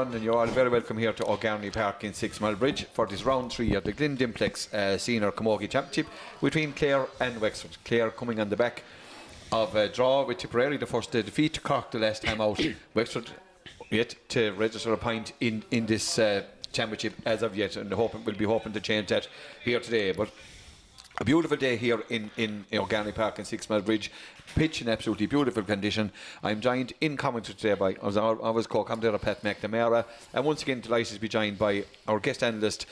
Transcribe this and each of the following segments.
everyone, and you're all very welcome here to O'Garney Park in 6 Mile Bridge for this round 3 of the Glendimplex Senior Camogie Championship between Clare and Wexford. Clare coming on the back of a draw with Tipperary, the first defeat to Cork the last time out. Wexford yet to register a point in this championship as of yet, and we'll be hoping to change that here today. But a beautiful day here in O'Garney Park in 6 Mile Bridge. Pitch in absolutely beautiful condition. I'm joined in commentary today by, as always, co-commentator Pat McNamara, and once again delighted to be joined by our guest analyst,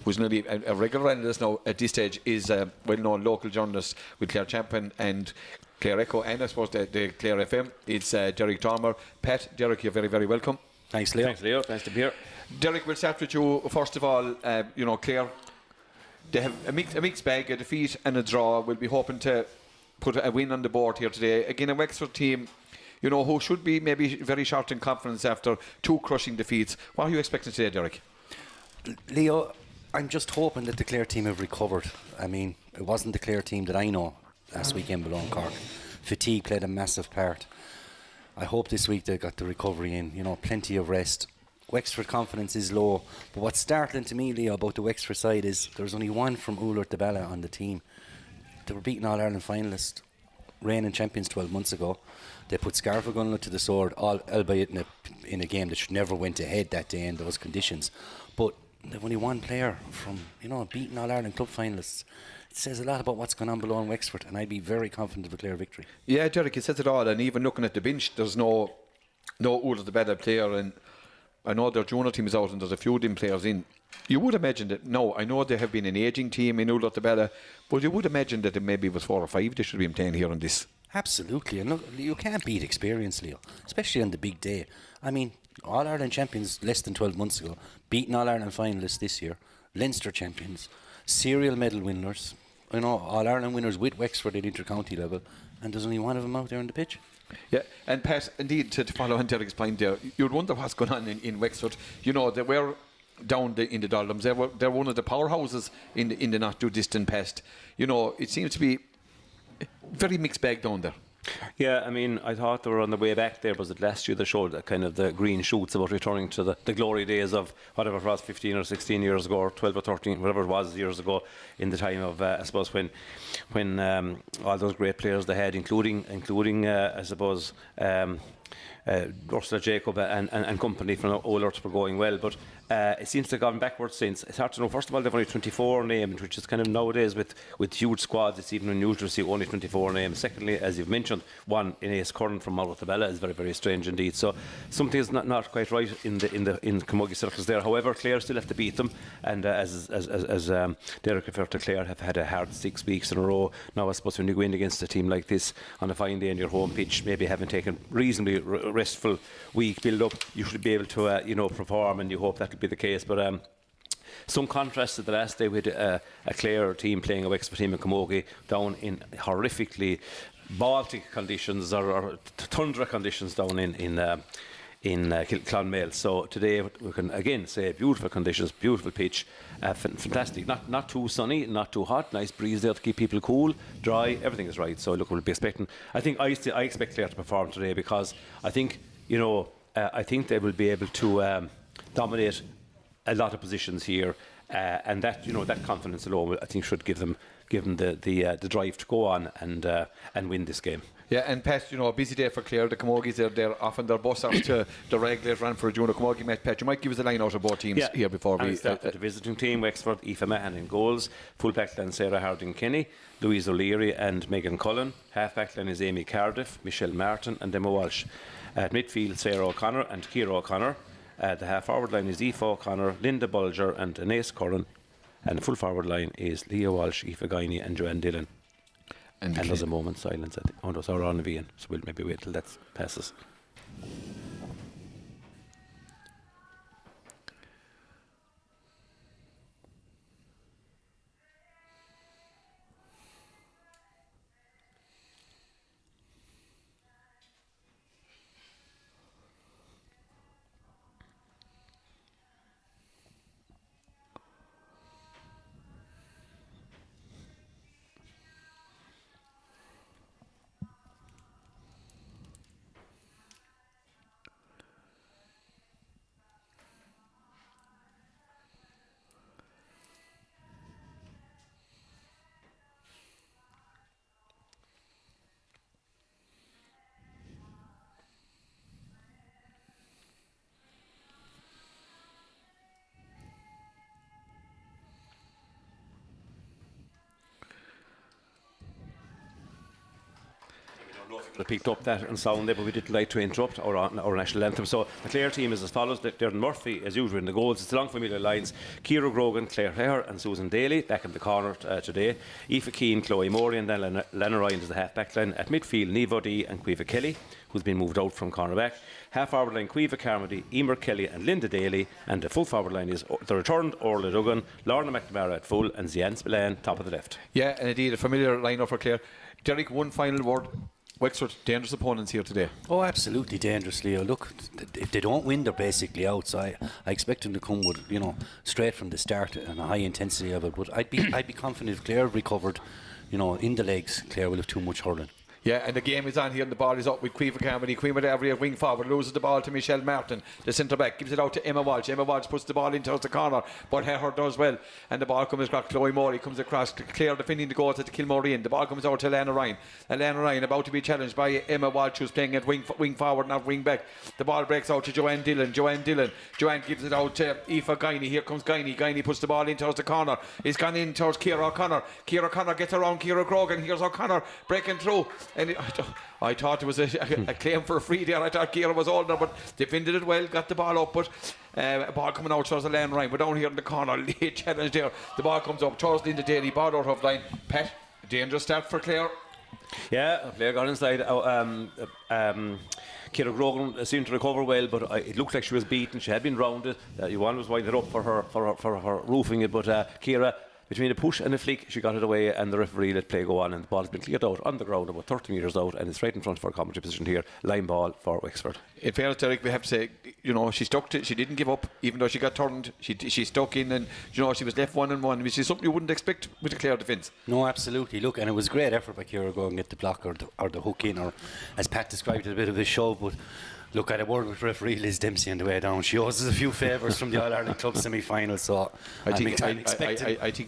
who's nearly a regular analyst now at this stage, is a well-known local journalist with Clare Champion and Clare Echo, and I suppose the Clare FM. It's Derek Dormer. Pat, Derek, you're very, very welcome. Thanks, Leo. Thanks, Leo. Nice to be here. Derek, we'll start with you. First of all, Clare, they have a mixed bag, a defeat and a draw. We'll be hoping to put a win on the board here today. Again, a Wexford team, who should be maybe very short in confidence after 2 crushing defeats. What are you expecting today, Derek? Leo, I'm just hoping that the Clare team have recovered. I mean, it wasn't the Clare team that I know last weekend below in Cork. Fatigue played a massive part. I hope this week they got the recovery in, plenty of rest. Wexford confidence is low, but what's startling to me, Leo, about the Wexford side is there's only one from Ullart de Bala on the team. They were beaten All-Ireland finalists, reigning champions 12 months ago. They put Scariff to the sword, albeit in a game that should never went ahead that day in those conditions. But they've only one player from, beating All-Ireland club finalists. It says a lot about what's going on below in Wexford, and I'd be very confident of a Clare victory. Yeah, Derek, it says it all, and even looking at the bench, there's no Ullart de Bala player, and I know their junior team is out and there's a few of them players in. You would imagine that, I know they have been an ageing team in Ullart de Bala, but you would imagine that it maybe was 4 or 5 they should be playing here on this. Absolutely, and look, you can't beat experience, Leo, especially on the big day. I mean, All-Ireland champions less than 12 months ago, beating All-Ireland finalists this year, Leinster champions, serial medal winners, All-Ireland winners with Wexford at inter-county level, and there's only one of them out there on the pitch. Yeah, and Pat, indeed, to follow on Derek's point there, you'd wonder what's going on in Wexford. They were down in the doldrums. They're one of the powerhouses in the not too distant past. It seems to be very mixed bag down there. Yeah, I mean, I thought they were on the way back there. Was it last year they showed that kind of the green shoots about returning to the glory days of whatever it was, 15 or 16 years ago, or 12 or 13, whatever it was years ago, in the time of, I suppose, when all those great players they had, including I suppose, Ursula Jacob and company from Ullart were going well, but it seems to have gone backwards since. It's hard to know. First of all, they've only 24 named, which is kind of nowadays with huge squads, it's even unusual to see only 24 names. Secondly, as you've mentioned, one in Ace Curran from Ullart de Bala is very, very strange indeed. So something is not quite right in camogie circles there. However, Clare still have to beat them, and as Derek referred to, Clare have had a hard 6 weeks in a row. Now I suppose when you go in against a team like this on a fine day on your home pitch, maybe having taken reasonably restful week build up, you should be able to perform, and you hope that'll be the case. But some contrast to the last day with a Clare team playing a Wexford team in camogie down in horrifically Baltic conditions or tundra conditions down in Clonmel. So today we can again say beautiful conditions, beautiful pitch, fantastic. Not too sunny, not too hot, nice breeze there to keep people cool, dry. Everything is right. So look, we'll be expecting. I expect Clare to perform today because I think I think they will be able to dominate a lot of positions here, and that that confidence alone I think should give them the drive to go on and win this game. Yeah, and Pat, a busy day for Clare. The camogies, they're often their bus off to the reg later on for a junior camogie match. Pat, you might give us a line out of both teams here before we start with the visiting team. Wexford, Aoife Mahan in goals. Full back line Sarah Harding-Kenny, Louise O'Leary and Megan Cullen. Half back line is Amy Cardiff, Michelle Martin and Emma Walsh. At midfield, Sarah O'Connor and Ciara O'Connor. The half forward line is Aoife O'Connor, Linda Bulger and Anais Curran. And the full forward line is Leah Walsh, Aoife Guiney and Joanne Dillon. And there's a moment's silence. Oh, no, sorry, on Vian. So we'll maybe wait till that passes. They picked up that and sound there, but we didn't like to interrupt our national anthem. So the Clare team is as follows: Darren Murphy, as usual, in the goals. It's along familiar lines. Ciara Grogan, Claire Hare and Susan Daly back in the corner today. Aoife Keane, Chloe Morey and then Lena Ryan is the half-back line. At midfield, Niamh O'Dea and Caoimhe Kelly, who's been moved out from cornerback. Half-forward line, Caoimhe Carmody, Emer Kelly and Linda Daly. And the full-forward line is the returned Orla Duggan, Lorna McNamara at full and Zian Spillane top of the left. Yeah, and indeed a familiar line-up for Clare. Derek, one final word. Wexford, dangerous opponents here today. Oh, absolutely dangerous, Leo. Look, if they don't win, they're basically out. So I expect them to come with, straight from the start and a high intensity of it. But I'd be confident if Clare recovered, in the legs, Clare will have too much hurling. Yeah, and the game is on here and the ball is up with Caoimhe Carmody. Caoimhe Davry at wing forward, loses the ball to Michelle Martin, the centre back, gives it out to Emma Walsh. Emma Walsh puts the ball into the corner, but Heher does well, and the ball comes across. Chloe Morey comes across, Clare defending the goal to Kilmoreen. The ball comes out to Lana Ryan. Lana Ryan about to be challenged by Emma Walsh, who's playing at wing forward, not wing back. The ball breaks out to Joanne Dillon. Joanne gives it out to Aoife Guiney. Here comes Guiney. Guiney puts the ball in towards the corner. It's gone in towards Ciara O'Connor. Ciara O'Connor gets around Ciara Grogan. Here's O'Connor breaking through, and I thought it was a claim for a free there. I thought Ciara was older, but defended it well, got the ball up, but a ball coming out towards the lane Ryan. We're down here in the corner, late challenge there. The ball comes up towards Linda Daly, ball out of line. Pat, dangerous start for Clare. Yeah, a player got inside. Ciara Grogan seemed to recover well, but it looked like she was beaten. She had been rounded. Johan was winding up for her roofing it, but Ciara, between a push and a flick, she got it away, and the referee let play go on, and the ball's been cleared out on the ground about 30 metres out, and it's right in front of our commentary position here. Line ball for Wexford. In fairness, Derek, we have to say, she stuck to it. She didn't give up, even though she got turned. She stuck in, and she was left 1-on-1, which is something you wouldn't expect with a Clare defence. No, absolutely. Look, and it was a great effort by Ciara Grogan to get the block or the hook in, or as Pat described it, a bit of a shove, but. Look, I had a word with referee Liz Dempsey on the way down. She owes us a few favours from the All-Ireland Club semi-final, so I think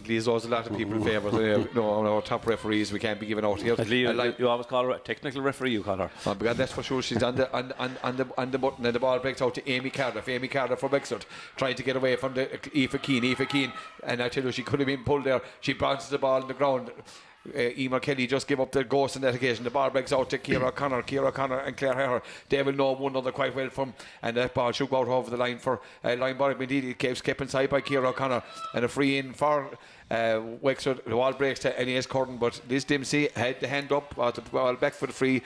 Liz owes a lot of people favours. Our top referees we can't be giving out here. You always call her a technical referee, you call her. Because that's for sure. She's on the button, and the ball breaks out to Amy Cardiff. Amy Cardiff for Wexford, trying to get away from the Aoife Keane, and I tell you, she could have been pulled there. She bounces the ball on the ground. Emer Kelly just gave up the ghost on that occasion. The ball breaks out to Ciara O'Connor and Claire Hare. They will know one another quite well from, and that ball should go out over the line for line ball. Indeed, it gets kept inside by Ciara O'Connor, and a free in for Wexford. The ball breaks to Aeneas Curran, but Liz Dempsey had the hand up, the ball back for the free.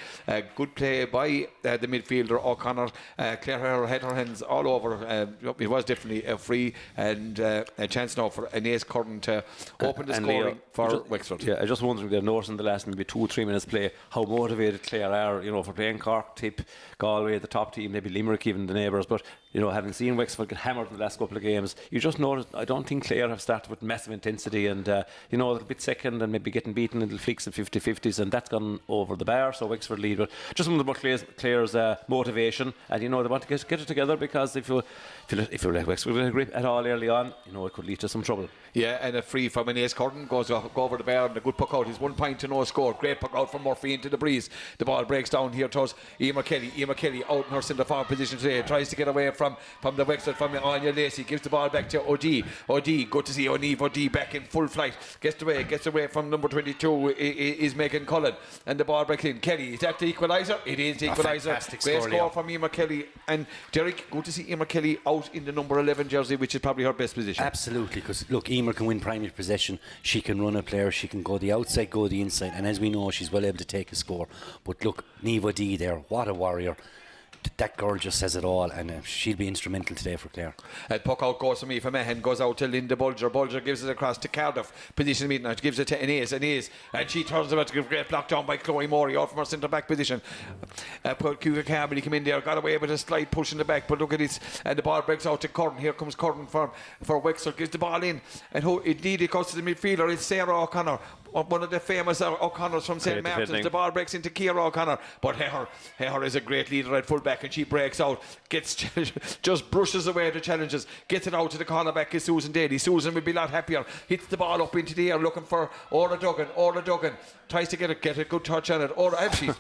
Good play by the midfielder O'Connor. Claire Hare had her hands all over. It was definitely a free, and a chance now for Aeneas Curran to open the scoring for Wexford. Yeah, I just wondering, they're noticing the last maybe 2 or 3 minutes play how motivated Clare are, for playing Cork, Tip, Galway, the top team, maybe Limerick, even the neighbours. But having seen Wexford get hammered in the last couple of games, you just notice. I don't think Clare have started with massive intensity, and a little bit second and maybe getting beaten in little flicks and 50-50s, and that's gone over the bar. So Wexford lead, but just wonder about Clare's motivation, and they want to get it together, because if you let Wexford get a grip at all early on, it could lead to some trouble. Yeah, and a free from Aeneas Curran go over the bar, and a good puck out. He's 1 point to no score. Great puck out from Murphy into the breeze. The ball breaks down here towards Emer Kelly. Emer Kelly out in her centre forward position today. Tries to get away from the Wexford, from Anya Lacey. Gives the ball back to O'Dea. Good to see Niamh O'Dea back in full flight. Gets away from number 22 is Megan Cullen. And the ball breaks in. Kelly, is that the equaliser? It is the equaliser. Great score from Emer Kelly. And Derek, good to see Emer Kelly out in the number 11 jersey, which is probably her best position. Absolutely, because look, Emer can win primary possession. She can run a player. She can go the outside, go the inside, and as we know, she's well able to take a score. But look, Niamh O'Dea there, what a warrior. That girl just says it all, and she'll be instrumental today for Clare. Puck out goes from Aoife Mahan, goes out to Linda Bulger. Bulger gives it across to Cardiff. Position meeting, she gives it to Aeneas, and she turns about to give a great block down by Chloe Morey out from her centre back position. Caoimhe Carmody come in there, got away with a slight push in the back, but look at this, and the ball breaks out to Curran. Here comes Curran for Wexford, gives the ball in, and who it needed goes to the midfielder. It's Sarah O'Connor, one of the famous O'Connors from St. Martin's. The ball breaks into Ciara O'Connor, but Heher is a great leader at full back, and she breaks out, just brushes away the challenges, gets it out to the cornerback is Susan Daly. Susan will be a lot happier, hits the ball up into the air looking for Orla Duggan, tries to get a good touch on it. And she's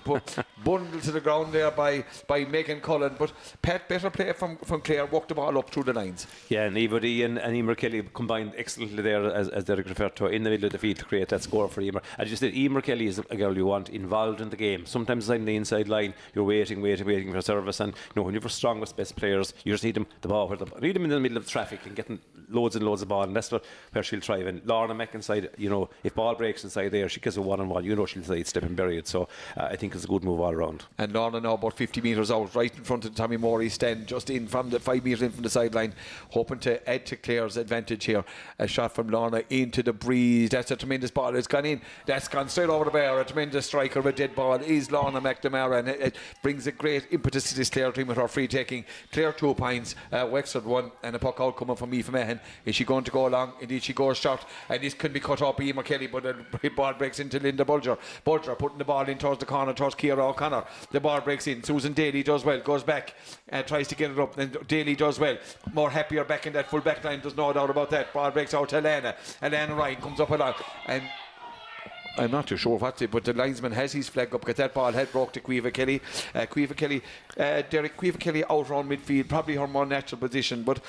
bundled to the ground there by Megan Cullen, but Pat, better play from Clare, walked the ball up through the lines. Yeah, and Niamh O'Dea and Emer Kelly combined excellently there, as Derek referred to, in the middle of the field to create that score. score for Emer. As you said, Emer Kelly is a girl you want involved in the game. Sometimes on the inside line, you're waiting for service, and when you're strongest best players, you just need them the ball, need them in the middle of the traffic and getting loads and loads of ball, and that's where she'll thrive. And Lorna Mack inside, if ball breaks inside there, she gets a one-on-one, she'll sidestep and bury it. So I think it's a good move all around. And Lorna now about 50 metres out, right in front of Tommy Morey's stand, just in from the 5 metres in from the sideline, hoping to add to Clare's advantage here. A shot from Lorna into the breeze. That's a tremendous ball. It's gone in. That's gone straight over the bar. A tremendous striker with a dead ball is Lorna McNamara, and it brings a great impetus to this Clare team with her free taking. Clare 2 points, Wexford 1, and a puck out coming from Aoife Mahan. Is she going to go along? Indeed she goes short, and this can be cut up by Emer Kelly, but the ball breaks into Linda Bulger putting the ball in towards the corner, towards Ciara O'Connor. The ball breaks in. Susan Daly does well, goes back and tries to get it up, and Daly does well. More happier back in that full back line, there's no doubt about that. Ball breaks out to Elena Ryan comes up along, and I'm not too sure what's it, but the linesman has his flag up because that ball had broke to Caoimhe Kelly. Caoimhe Kelly out around midfield, probably her more natural position, but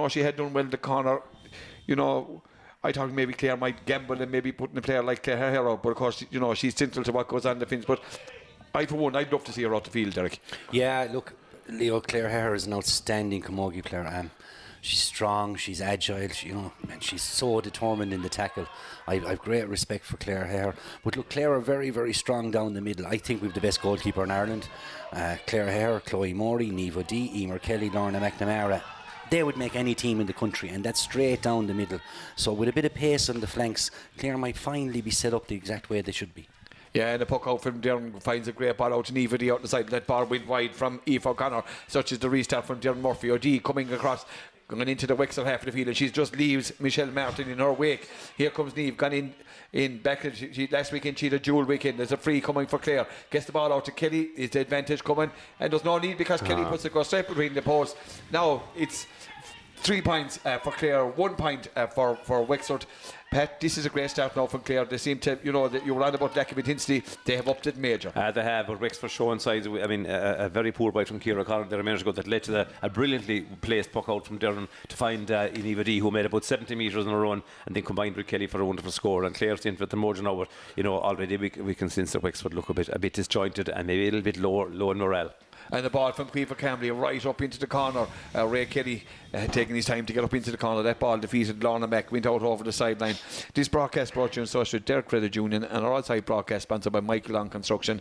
she had done well in the corner. I thought maybe Clare might gamble and maybe putting a player like Claire Hare out, but of course she's central to what goes on in the Finns. But for one, I'd love to see her out the field, Derek. Yeah, look, Leo, Claire Hare is an outstanding camogie player. She's strong, she's agile, and she's so determined in the tackle. I've great respect for Claire Hare. But look, Clare are very, very strong down the middle. I think we've the best goalkeeper in Ireland. Claire Hare, Chloe Morey, Niamh O'Dea, Emer Kelly, Lorna McNamara. They would make any team in the country, and that's straight down the middle. So with a bit of pace on the flanks, Clare might finally be set up the exact way they should be. Yeah, and the puck out from Darren finds a great ball out to Niamh O'Dea out the side. That ball went wide from Aoife O'Connor, such as the restart from Darren Murphy. O'Dea coming across, going into the Wexford half of the field, and she just leaves Michelle Martin in her wake. Here comes Niamh, gone in back. Last weekend she had a dual weekend. There's a free coming for Clare. Gets the ball out to Kelly. Is the advantage coming? And there's no need because Kelly puts it across straight between the posts. Now it's 3 points for Clare, 1 point for Wexford. Pat, this is a great start now from Clare. They seem to, that you were on about lack of intensity. They have upped it major. They have, but Wexford showing signs. I mean, a very poor bite from Ciara O'Connor there a minute ago that led to a brilliantly placed puck out from Durham to find Niamh O'Dea, who made about 70 metres in a run and then combined with Kelly for a wonderful score. And Clare seems with the margin now, but already we can sense that Wexford look a bit disjointed and maybe a little bit low in morale. And the ball from Caoimhe Camley right up into the corner. Ray Kelly taking his time to get up into the corner. That ball defeated Lorna Mack, went out over the sideline. This broadcast brought to you in association with Derek Credit Union and our outside broadcast sponsored by Michael Long Construction.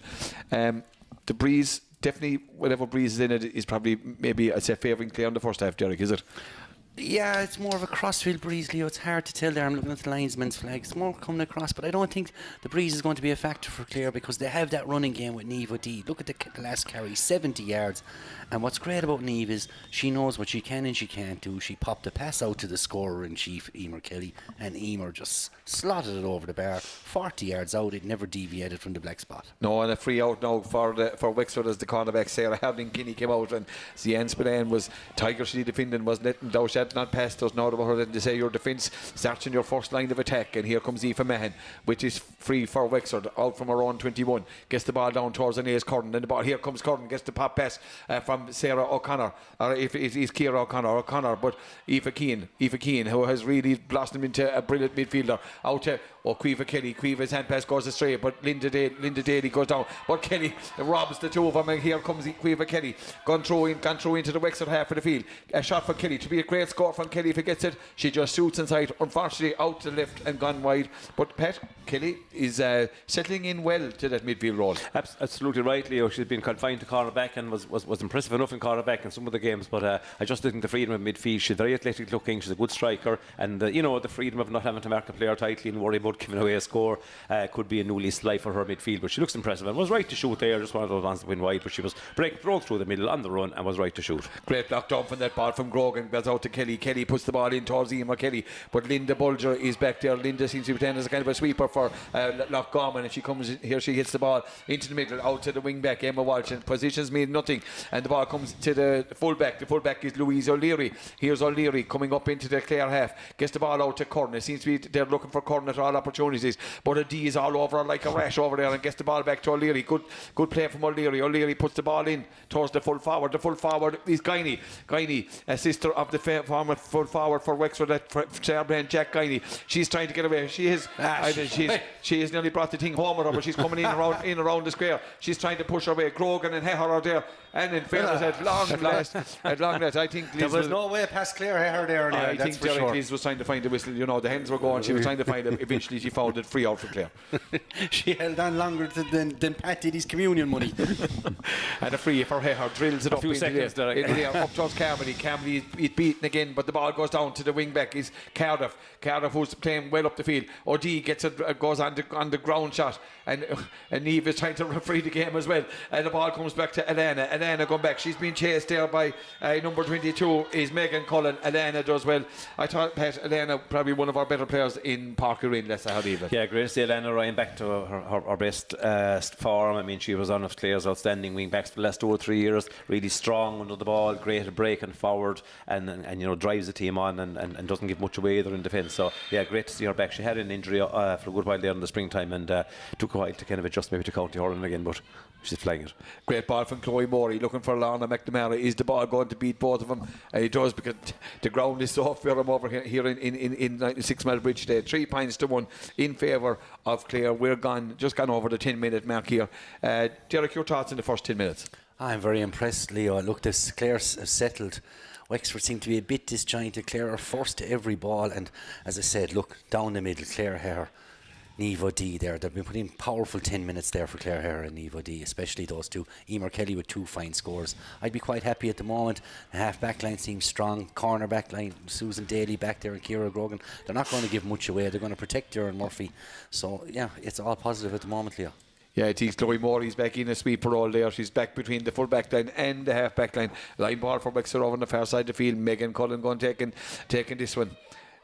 The breeze, definitely whatever breeze is in it, is probably maybe, I'd say, favouring Clare in the first half, Derek, is it? Yeah, it's more of a crossfield breeze, Leo. It's hard to tell there. I'm looking at the linesman's flag. It's more coming across, but I don't think the breeze is going to be a factor for Clare because they have that running game with Niamh O'Dea. Look at the last carry, 70 yards. And what's great about Niamh is she knows what she can and she can't do. She popped a pass out to the scorer in chief, Emer Kelly, and Emer just slotted it over the bar. 40 yards out, it never deviated from the black spot. No, and a free out now for Wexford as the cornerback Sarah Harding-Kinney came out, and Zian Spillane was tigerishly defending, was letting thou shalt not pass. There's no about her. They say your defence starts in your first line of attack, and here comes Aoife Mahan, which is free for Wexford out from her own 21. Gets the ball down towards Anais Curran, and the ball here comes Curran, gets the pop pass from Sarah O'Connor, or if it is Ciara O'Connor, but Aoife Keane, who has really blossomed into a brilliant midfielder, out to Caoimhe Kelly. Caoimhe's hand pass goes astray, but Linda Daly goes down, but Kelly robs the two of them, and here comes Caoimhe Kelly gone through into the Wexford half of the field. A shot for Kelly, to be a great score from Kelly. If he gets it, she just shoots inside, unfortunately out to the left and gone wide. But Pat, Kelly is settling in well to that midfield role. Absolutely right, Leo. She's been confined to cornerback and was impressive enough in cornerback in some of the games, but I just think the freedom of midfield, she's very athletic looking, she's a good striker, and the freedom of not having to mark a player tightly and worry about giving away a score could be a new lease of life for her midfield. But she looks impressive and was right to shoot there, just one of those ones that went wide, but she was broke through the middle on the run and was right to shoot. Great block down from that ball from Grogan, goes out to Kelly. Kelly puts the ball in towards Emer Kelly, but Linda Bulger is back there. Linda seems to be playing as a kind of a sweeper for Loch Gorman, and she comes in here, she hits the ball into the middle, out to the wing back Emma Walsh, and positions mean nothing, and the ball comes to the fullback. The fullback is Louise O'Leary. Here's O'Leary coming up into the Clare half, gets the ball out to Curran. It seems to be they're looking for Curran at all opportunities, but O'Dea is all over her like a rash over there and gets the ball back to O'Leary. Good play from O'Leary. O'Leary puts the ball in towards the full forward. The full forward is Guiney, a sister of the full forward for Wexford at Fairbairn, Jack Guiney. She's trying to get away. She has nearly brought the thing home with her, but she's coming in around the square. She's trying to push her away. Grogan and Heher are there. And in fairness, at long last, I think Liz there was no way past Claire Heher there. I think Derek Liz was trying to find the whistle. You know, the hens were going. She was trying to find it. Eventually, she found it free out for Claire. She held on longer than Pat did his communion money. And a free for Heher drills it a up few seconds, Derek. Up towards Carmody. Carmody is beaten again, but the ball goes down to the wing back. Is Cardiff, who's playing well up the field. O'D gets it, goes on the ground shot, and Neve is trying to referee the game as well. And the ball comes back to Elena going back. She's been chased there by number 22 is Megan Cullen. Elena does well. I thought Elena probably one of our better players in Park Green. Let's say how even. Yeah, great to see Elena Ryan back to her best form. I mean, she was one of Clare's outstanding wing backs for the last 2 or 3 years. Really strong under the ball, great at break and forward, and you know, drives the team on and doesn't give much away either in defence. So yeah, great to see her back. She had an injury for a good while there in the springtime, and took a while to kind of adjust maybe to county hurling again, but she's flying it. Great ball from Chloe Morey looking for Lorna McNamara. Is the ball going to beat both of them? It does, because the ground is so firm over here in 6 Mile Bridge today. 3 points to 1 in favour of Clare. We're just gone over the 10-minute mark here. Derek, your thoughts in the first 10 minutes? I'm very impressed, Leo. Look, this Clare's settled. Wexford seem to be a bit disjointed. Clare are first to every ball, and as I said, look, down the middle, Clare Heher, Niamh O'D there. They've been putting powerful 10 minutes there for Clare Heher and Niamh O'D, especially those two. Emer Kelly with 2 fine scores. I'd be quite happy at the moment. The half back line seems strong. Corner back line, Susan Daly back there and Ciara Grogan. They're not going to give much away. They're going to protect Darren Murphy. So yeah, it's all positive at the moment, Leo. Yeah, I think Chloe Morey's back in a sweeper role there. She's back between the full back line and the half back line. Line ball for Wexford over on the far side of the field. Megan Cullen going taking this one.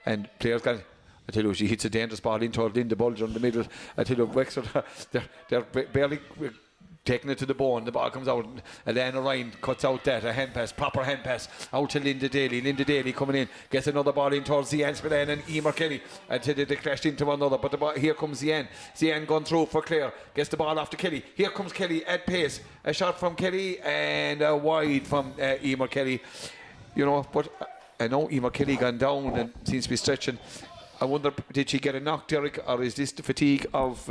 And players got, I tell you, she hits a dangerous ball into Linda Bulger in the middle. I tell you, Wexford, they're barely taking it to the bone. The ball comes out. Elena Ryan cuts out that. A hand pass, proper hand pass out to Linda Daly. Linda Daly coming in, gets another ball in towards Zian Spillane and Emer Kelly. Until they clashed into one another. But the ball, here comes Zian. Zian going through for Clare. Gets the ball off to Kelly. Here comes Kelly at pace. A shot from Kelly and a wide from Emer Kelly. You know, but I know Emer Kelly gone down and seems to be stretching. I wonder, did she get a knock, Derek, or is this the fatigue of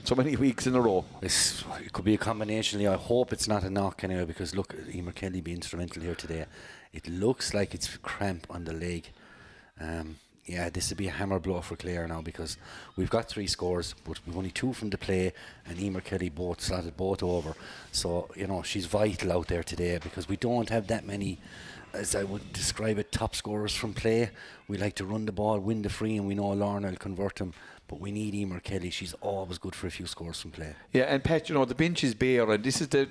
so many weeks in a row? It could be a combination. I hope it's not a knock anyway, because look, Emer Kelly be instrumental here today. It looks like it's cramp on the leg. Yeah, this would be a hammer blow for Clare now, because we've got 3 scores, but we've only 2 from the play, and Emer Kelly slotted both over. So, you know, she's vital out there today, because we don't have that many, as I would describe it, top scorers from play. We like to run the ball, win the free, and we know Lorna will convert them. But we need Emer Kelly. She's always good for a few scores from play. Yeah, and Pat, you know, the bench is bare, and this is the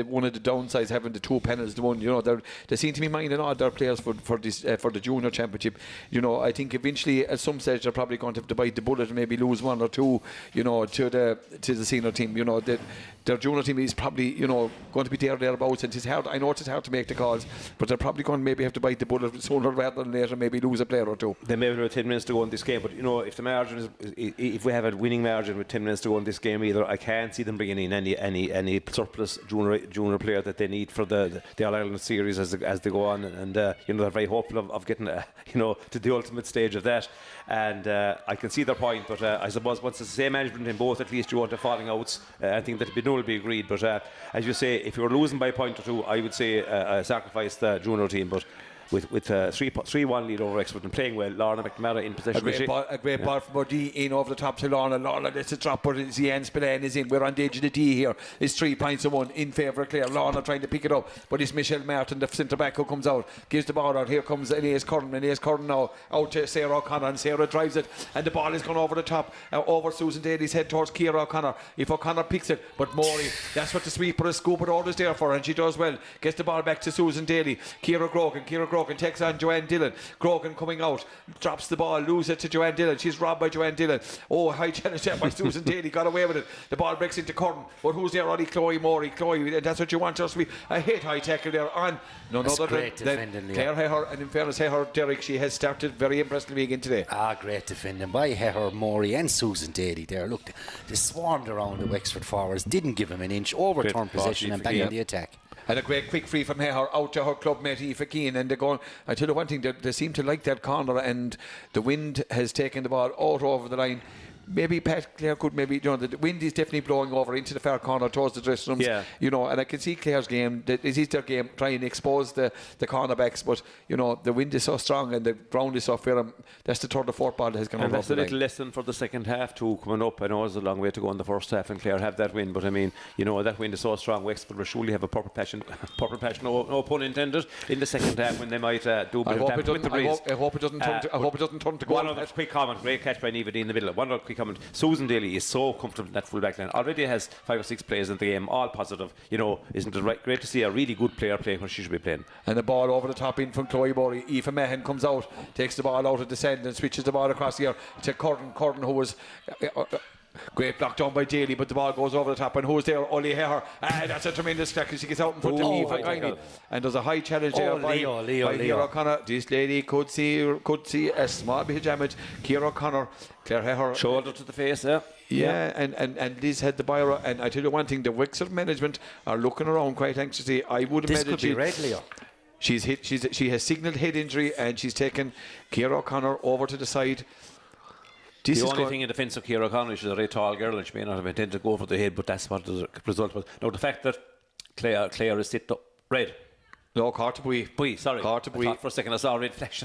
one of the downsides having the 2 panels. The one, you know, they seem to be minding all their players for this for the junior championship. You know, I think eventually at some stage they're probably going to have to bite the bullet and maybe lose 1 or 2, you know, to the senior team. You know, their junior team is probably, you know, going to be thereabouts, and it's hard. I know it's hard to make the calls, but they're probably going to maybe have to bite the bullet sooner rather than later, maybe lose a player or 2. They may have 10 minutes to go in this game, but you know, if the margin is, if we have a winning margin with 10 minutes to go in this game, either I can't see them bringing in any surplus junior player that they need for the All Ireland series as they go on, and you know, they're very hopeful of getting you know, to the ultimate stage of that, and I can see their point, but I suppose once it's the same management in both, at least you want to falling outs. I think that will be agreed, but as you say, if you're losing by a point or 2, I would say sacrifice the junior team, but with 3-1 lead over Wexford and playing well. Lorna McNamara in possession. A great ball from O'D in over the top to Lorna. Lorna lets it drop, but Zian Spillane is in. We're on the edge of the D here. It's 3 points to 1 in favour of Clare. Lorna trying to pick it up, but it's Michelle Martin, the centre back, who comes out, gives the ball out. Here comes Elias Curran. Elias Curran now out to Sarah O'Connor, and Sarah drives it, and the ball is gone over the top, over Susan Daly's head towards Ciara O'Connor. If O'Connor picks it, but Morey, that's what the sweeper is scooping orders there for, and she does well. Gets the ball back to Susan Daly. Ciara Grogan takes on Joanne Dillon. Grogan coming out, drops the ball, loses it to Joanne Dillon. She's robbed by Joanne Dillon. Oh, high challenge by Susan Daly, got away with it. The ball breaks into Curran, but who's there? Only Chloe Morey. Chloe, and that's what you want us to be. A hit high tackle there on none other than Clare Heher, and in fairness, Heher, Derek, she has started very impressively again today. Great defending by Heher, Morey and Susan Daly there. Look, they swarmed around the Wexford forwards, didn't give him an inch, overturned possession and bang on the attack. And a great quick free from her out to her club mate Aoife Keane, and they're going. I tell you one thing, they seem to like that corner, and the wind has taken the ball out over the line. Maybe Pat Clare could the wind is definitely blowing over into the far corner towards the dressing rooms. Yeah. And I can see Clare's game. This is their game, trying to expose the cornerbacks, but the wind is so strong and the ground is so firm. That's the third or fourth ball that has gone over. And that's a little lesson for the second half too, coming up. I know it's a long way to go in the first half, and Clare have that win, but I mean, that wind is so strong. Wexford will surely have a proper passion, no pun intended, in the second half when they might do a bit of damage with the breeze. I hope it doesn't turn to goal. One other quick comment, great catch by Niva D in the middle. One other quick comment. Susan Daly is so comfortable in that full back line. Already has 5 or 6 players in the game, all positive. Isn't it great to see a really good player playing where she should be playing? And the ball over the top in from Chloe Borey. Aoife Mahan comes out, takes the ball out of the send and switches the ball across here to Curtin, who was great block down by Daly, but the ball goes over the top, and who's there? Ollie Heher. That's a tremendous tackle. She gets out in front of Aoife Guiney, and there's a high challenge there by Ciara O'Connor. This lady could see a small bit of damage. Ciara O'Connor, Claire Heher, shoulder to the face, and Liz had the biro. And I tell you one thing, the Wexford management are looking around quite anxiously. I would imagine this could be red, Leo. She's hit. She has signalled head injury, and she's taken Ciara O'Connor over to the side. The only thing in defence of Ciara O'Connor, she's a very tall girl and she may not have intended to go for the head, but that's what the result was. Now, the fact that Claire is sit up red. No, Carter Bui. Sorry. Carter Bui. I thought for a second I saw red flash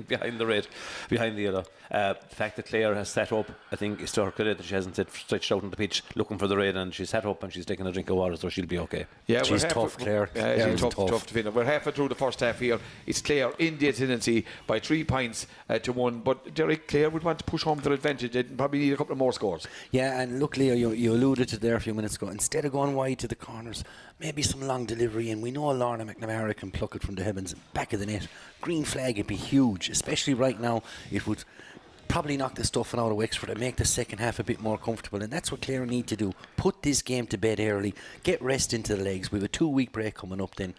behind the red, behind the yellow. The fact that Claire has sat up, I think, is to her credit that she hasn't stretched out on the pitch looking for the red, and she's sat up and she's taking a drink of water, so she'll be okay. Yeah, she's tough, Claire. Yeah, she's tough to win. We're halfway through the first half here. It's Claire in the ascendancy by 3 points to 1. But Derek, Claire would want to push home their advantage. They'd probably need a couple of more scores. Yeah, and look, Leo, you alluded to there a few minutes ago. Instead of going wide to the corners, maybe some long delivery, and we know Lorna McNamara can pluck it from the heavens, back of the net. Green flag would be huge, especially right now. It would probably knock the stuffing out of Wexford and make the second half a bit more comfortable, and that's what Clare need to do. Put this game to bed early, get rest into the legs. We have a 2-week break coming up then.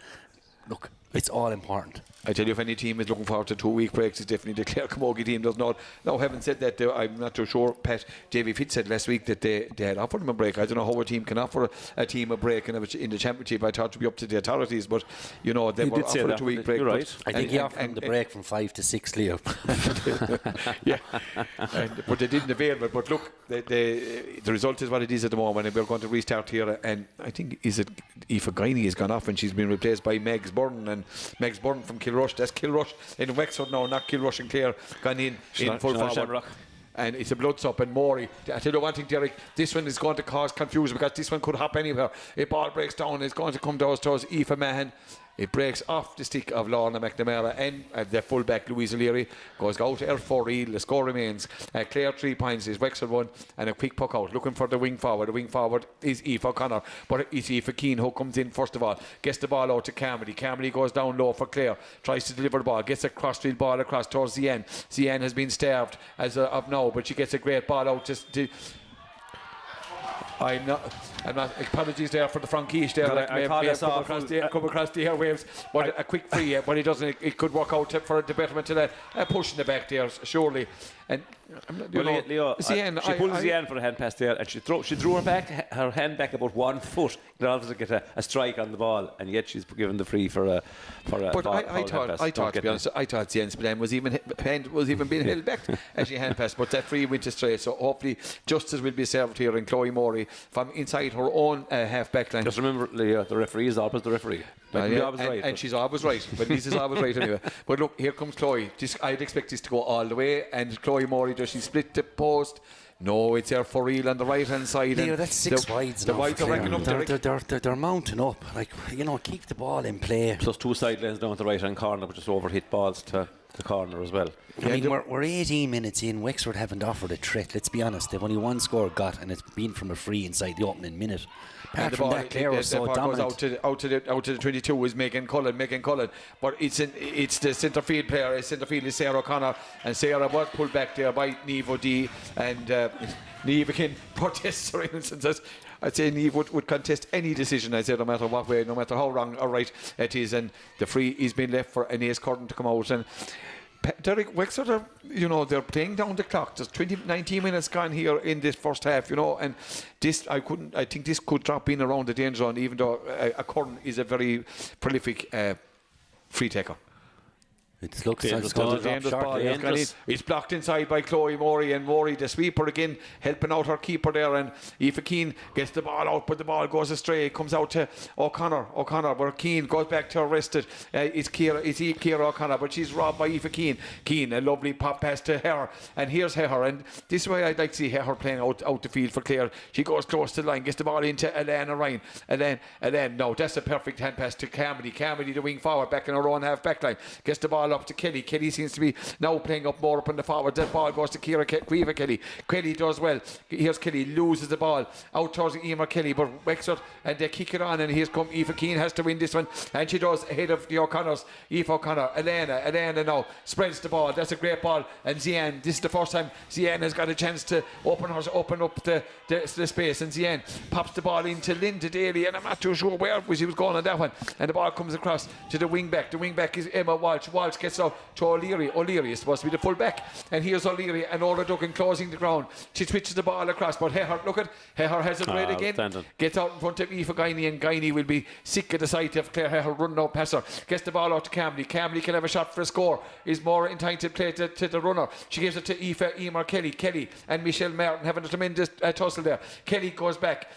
Look, it's all important. I tell you, if any team is looking forward to 2-week breaks, it's definitely the Clare Camogie team. Does not. Now, having said that, I'm not too sure. Pat Davy Fitz said last week that they had offered them a break. I don't know how a team can offer a team a break in the championship. I thought it would be up to the authorities, but they were offered a 2-week break. Right. I think he offered them the break from 5 to 6, Leo. Yeah, but they didn't avail of it. But look, the result is what it is at the moment, and we're going to restart here. And I think Aoife Guiney has gone off, and she's been replaced by Megs Byrne, and Megs Byrne from Kilrush. That's Kilrush in Wexford now, not Kilrush and Clare gone in full forward. And it's a blood-sup. And Maury, I tell you one thing, Derek, this one is going to cause confusion because this one could hop anywhere. A ball breaks down, it's going to come towards Aoife Mahan. It breaks off the stick of Lorna McNamara, and the fullback Louise O'Leary goes out to R4E. The score remains Clare 3 points is Wexford 1, and a quick puck out looking for the wing forward. The wing forward is Aoife O'Connor, but it's Aoife Keane who comes in first of all, gets the ball out to Carmody goes down low for Clare, tries to deliver the ball, gets a crossfield ball across towards Zian has been starved as of now, but she gets a great ball out to I'm not. Apologies there for the Frankish there. That may have come across the airwaves. But a quick free, but it doesn't. It could work out for the betterment of that. Push in the back there, surely. And Leo, she pulled Zian for a hand pass there, and she threw her hand back about 1 foot in order to get a strike on the ball, and yet she's given the free for a. But I thought to be honest, I thought Zian's plan was even being held back as she hand passed, but that free went astray. So hopefully justice will be served here, and Chloe Morey from inside her own half back line. Just remember, Leo, the referee is always the referee. And she's always right, but Lisa's always right anyway. But look, here comes Chloe. I'd expect this to go all the way, and Chloe Morey, does she split the post? No, it's there for real on the right hand side. Leo, that's 6 wides. The wides are ranking up. They're mounting up. Keep the ball in play. Plus 2 sidelines down at the right hand corner, but just overhit balls to the corner as well. I mean, we're 18 minutes in. Wexford haven't offered a threat. Let's be honest. They've only 1 score got, and it's been from a free inside the opening minute. Apart from that, Clare was so dominant. Out to the 22 is Megan Cullen, but it's the centre field player. Centre field is Sarah O'Connor, and Sarah was pulled back there by Niamh D, and Niamh again protests her innocence. I'd say Niamh would contest any decision, I say, no matter what way, no matter how wrong or right it is, and the free is being left for Anais Curtin to come out. And Derek, Wexford are, they're playing down the clock. There's 19 minutes gone here in this first half, and this, I think this could drop in around the danger zone, even though a Curran is a very prolific free taker. It looks It's blocked inside by Chloe Morey, and Morey, the sweeper again, helping out her keeper there. And Aoife Keane gets the ball out, but the ball goes astray. It comes out to O'Connor, where Keane goes back to arrested. It's Ciara O'Connor, but she's robbed by Aoife Keane. Keane, a lovely pop pass to her, and here's her. And this is why I'd like to see her playing out the field for Clare. She goes close to the line, gets the ball into Alana Ryan. Elaine, no, that's a perfect hand pass to Carmody. Carmody, the wing forward, back in her own half back line, gets the ball up to Kelly. Kelly seems to be now playing up more up in the forward. That ball goes to Ciara Kelly. Kelly does well. Here's Kelly, loses the ball out towards Emer Kelly, but Wexford, and they kick it on, and here's come Aoife Keane, has to win this one, and she does, ahead of the O'Connors. Aoife O'Connor, Elena now spreads the ball. That's a great ball, and Zian, this is the first time Zian has got a chance to open up the space, and Zian pops the ball into Linda Daly, and I'm not too sure where she was going on that one, and the ball comes across to the wing back. The wing back is Emma Walsh. Walsh gets out to O'Leary. O'Leary is supposed to be the full back, and here's O'Leary and Orla Duggan closing the ground. She switches the ball across, but Heher has it right again. Gets out in front of Aoife Guiney, and Guiney will be sick at the sight of Claire Heher running out past her. Gets the ball out to Camley. Camley can have a shot for a score. Is more in time to play to the runner. She gives it to Emer Kelly and Michelle Martin having a tremendous tussle there. Kelly goes back,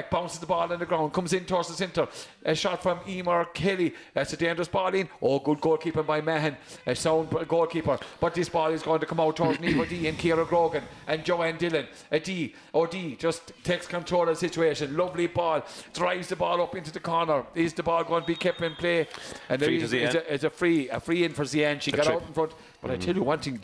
bounces the ball on the ground, comes in towards the centre. A shot from Emer Kelly. That's a dangerous ball in. Oh, good goalkeeping by Mahan. A sound goalkeeper. But this ball is going to come out towards Neva D and Ciara Grogan and Joanne Dillon. D just takes control of the situation. Lovely ball. Drives the ball up into the corner. Is the ball going to be kept in play? And there is a free in for Zian. She got out in front. But I tell you one thing,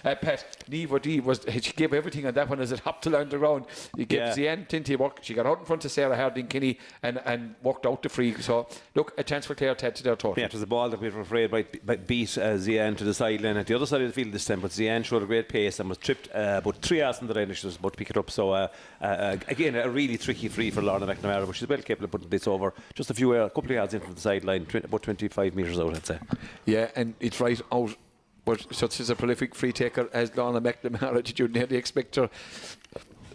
Pat, Neva D she gave everything on that one as it hopped along the ground. You gave Zian plenty of work. She got out in front of Sarah Harding-Kinney and worked out the free. So, look, a chance for Clare to their total. Yeah, it was a ball that we were afraid might beat Zian to the sideline at the other side of the field this time, but Zian showed a great pace and was tripped about 3 yards in the line. She was about to pick it up. So, again, a really tricky free for Lorna McNamara, but she's well capable of putting this over just a couple of yards in from the sideline, about 25 metres out, I'd say. Yeah, and it's right out. But such as a prolific free taker as Lorna McNamara, did you nearly expect her?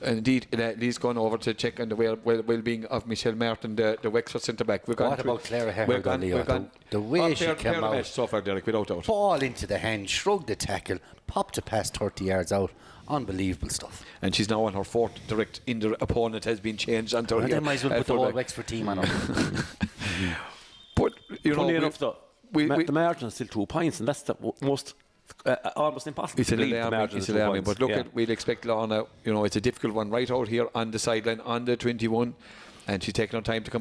And indeed, Lee's gone over to check on the well-being of Michelle Martin, the Wexford centre-back. What about Clara Herr, Leo? The way she came out, so far, Derek, without doubt. Ball into the hand, shrugged the tackle, popped it past 30 yards out. Unbelievable stuff. And she's now on her fourth direct in the opponent has been changed onto her. They might as well put the whole Wexford team on her. But, funny enough, though, the margin is still 2 points, and that's the most almost impossible. It's alarming, but look, we'll expect Lorna, it's a difficult one right out here on the sideline on the 21, and she's taking her time to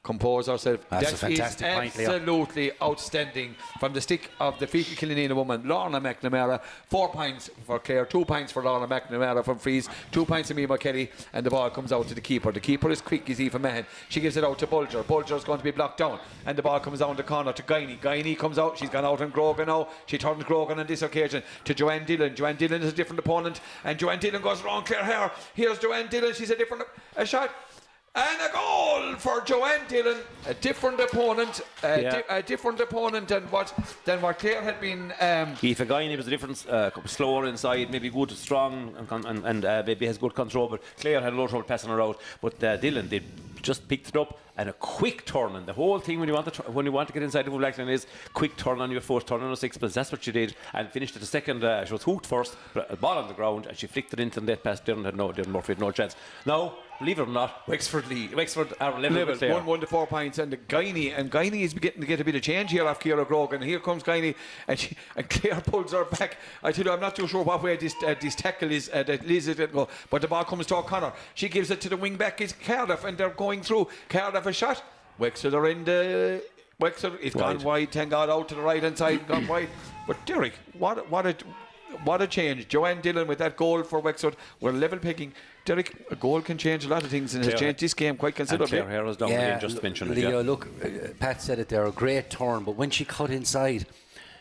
compose herself. That's a fantastic point, Leo. Absolutely outstanding from the stick of the Fecal Killanena woman, Lorna McNamara. 4 points for Clare, 2 points for Lorna McNamara from frees, 2 points from Emer Kelly, and the ball comes out to the keeper. The keeper is quick, is Aoife Mahan. She gives it out to Bulger. Bulger's going to be blocked down, and the ball comes down the corner to Guiney. Guiney comes out. She's gone out on Grogan now. She turns Grogan on this occasion to Joanne Dillon. Joanne Dillon is a different opponent, and Joanne Dillon goes around Clare Herr. Here's Joanne Dillon. She's a shot. And a goal for Joanne Dillon, a different opponent, a different opponent than what Clare had been. Aoife Guiney was a difference, slower inside, maybe good, strong, and maybe has good control. But Clare had a lot of trouble passing her out. But Dillon did just picked it up and a quick turn. And the whole thing when you want to get inside the full black line is quick turn on your foot, turn on a sixpence. That's what she did, and finished at the second. She was hooked first, a ball on the ground, and she flicked it into the net pass. Dillon Murphy had no chance. Now, believe it or not, Wexford are level 1 to 4 points, and Guiney is beginning to get a bit of change here off Ciara Grogan. Here comes Guiney, and Clare pulls her back. I tell you, I'm not too sure what way this tackle is that Liz didn't go, but the ball comes to O'Connor. She gives it to the wing back. Is Cardiff, and they're going through. Cardiff a shot. Wexford are in the. Wexford, it's gone wide. Thank God, out to the right hand side, gone wide. But Derek, what a change. Joanne Dillon with that goal for Wexford. We're level picking. Derek, a goal can change a lot of things, and has changed this game quite considerably. Clare Herr was down again, just to mention it. Leo, look, Pat said it there, a great turn, but when she cut inside,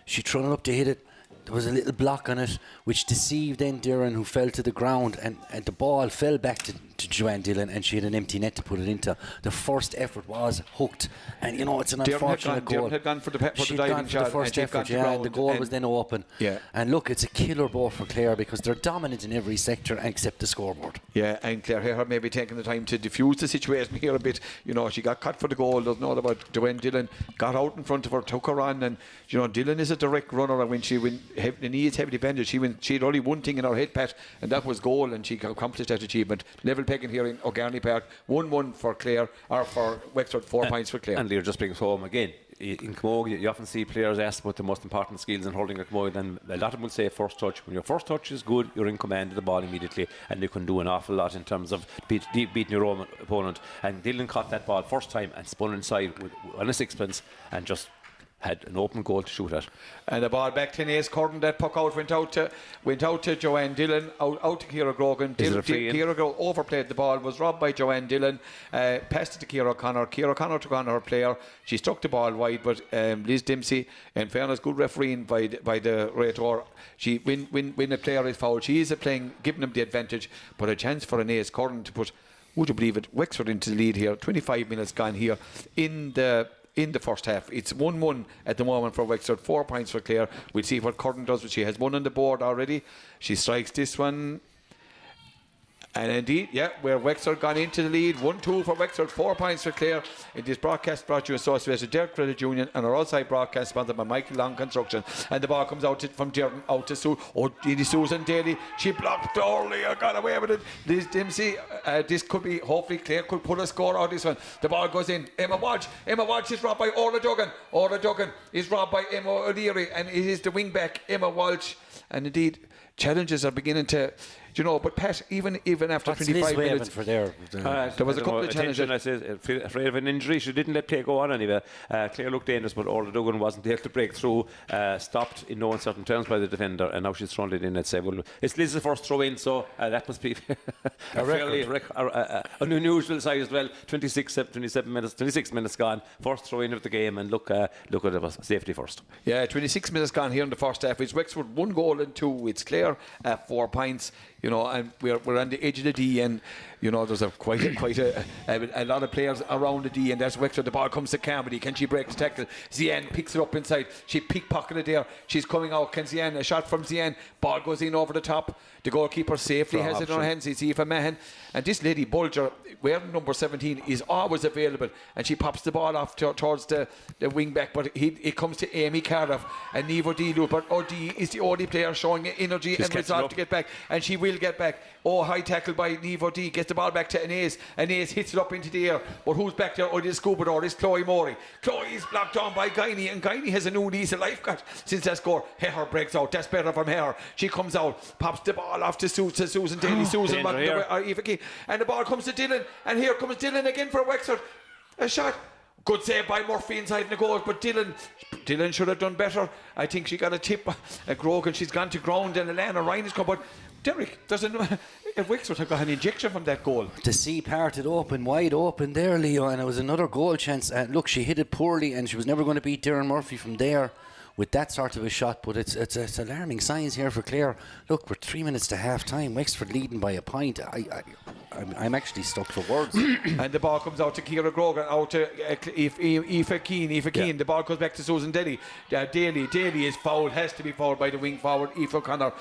she thrown it up to hit it. there was a little block on it which deceived Endearan, who fell to the ground, and the ball fell back to Joanne Dillon, and she had an empty net to put it into. The first effort was hooked, and you know, it's an unfortunate goal. Had gone for the diving gone for the first effort, and the goal was then open. Yeah. And look, it's a killer ball for Clare because they're dominant in every sector except the scoreboard. Yeah, and Claire Hare maybe taking the time to diffuse the situation here a bit. You know, she got cut for the goal, doesn't know about Joanne Dillon, got out in front of her, took her on, and you know, Dillon is a direct runner, and when the knee is heavily bended, she had only one thing in her head, Pat, and that was goal, and she accomplished that achievement. Level pegging here in O'Garney Park, 1-1 for Clare, or for Wexford, 4 points for Clare. And Lear just brings home again. In Camogie, you often see players ask about the most important skills in holding a Camogie, and a lot of them will say first touch. When your first touch is good, you're in command of the ball immediately, and you can do an awful lot in terms of beating your own opponent. And Dillon caught that ball first time and spun inside on a sixpence and just had an open goal to shoot at. And the ball back to Naas Curtin. That puck out went out to Joanne Dillon, out to Ciara Grogan. Ciara Grogan overplayed the ball, was robbed by Joanne Dillon, passed it to Ciara O'Connor. Ciara O'Connor took on her player. She struck the ball wide, but Liz Dempsey, in fairness, good refereeing by the Rator. She when a player is fouled, she is giving them the advantage, but a chance for a Naas Curtin to put, would you believe it, Wexford into the lead here. 25 minutes gone here in the first half. It's 1-1 at the moment for Wexford, 4 points for Clare. We'll see what Curtin does, but she has one on the board already. She strikes this one. And indeed, yeah, where Wexford gone into the lead, 1-2 for Wexford, 4 points for Clare. In this broadcast brought to you associated Derek Credit Union and our outside broadcast sponsored by Michael Long Construction. And the ball comes out from Derden out to Susan Daly. She blocked Dorley, got away with it. Liz Dempsey, this could be, hopefully Clare could pull a score out of this one. The ball goes in. Emma Walsh is robbed by Orla Duggan. Orla Duggan is robbed by Emma O'Leary, and it is the wing back Emma Walsh. And indeed, challenges are beginning to, you know, but Pat, even after 25 minutes, for there was a couple of challenges. I said, afraid of an injury, she didn't let play go on anyway. Clare looked dangerous, but Orla Duggan wasn't able to break through. Stopped in no uncertain terms by the defender, and now she's thrown it in at 7. It's Liz's first throw in, so that must be a fairly an unusual size as well. 26 minutes gone, first throw in of the game, and look at it, safety first. Yeah, 26 minutes gone here in the first half. It's Wexford 1 goal and 2. It's Clare 4 points. You know, and we're on the edge of the D, and you know there's quite a lot of players around the D, and that's Wexford. The ball comes to Carmody. Can she break the tackle? Zian picks it up inside. She pickpocketed there. She's coming out. Can Zian, a shot from Zian? Ball goes in over the top. The goalkeeper safely has it in her hands. It's Aoife Mahan, and this lady Bulger, wearing number 17, is always available, and she pops the ball off towards the wing back, but it comes to Amy Cardiff and Niamh O'Dea, but O'Dea is the only player showing energy and resolve to get back, and she will get back. High tackle by Niamh O'Dea, gets the ball back to Inez. Inez hits it up into the air, but who's back there? This Scuba, it's Chloe Morey. Chloe is blocked on by Guiney, and Guiney has a new lease of life got since that score. Her breaks out. That's better from her. She comes out, pops the ball off to Susan Daly. Susan Eva Key, and the ball comes to Dillon, and here comes Dillon again for Wexford. A shot. Good save by Murphy inside the goal, but Dillon should have done better. I think she got a tip at Grogan. She's gone to ground, and Alana Ryan has come. But Derek, if Wexford have got an injection from that goal. The sea parted open, wide open there, Leo, and it was another goal chance. Look, she hit it poorly, and she was never going to beat Darren Murphy from there with that sort of a shot, but it's alarming signs here for Clare. Look, we're 3 minutes to half time. Wexford leading by a point. I'm actually stuck for words. And the ball comes out to Ciara Grogan, out to Aoife Keane. The ball goes back to Susan Daly. Daly is fouled, has to be fouled by the wing forward Aoife O'Connor.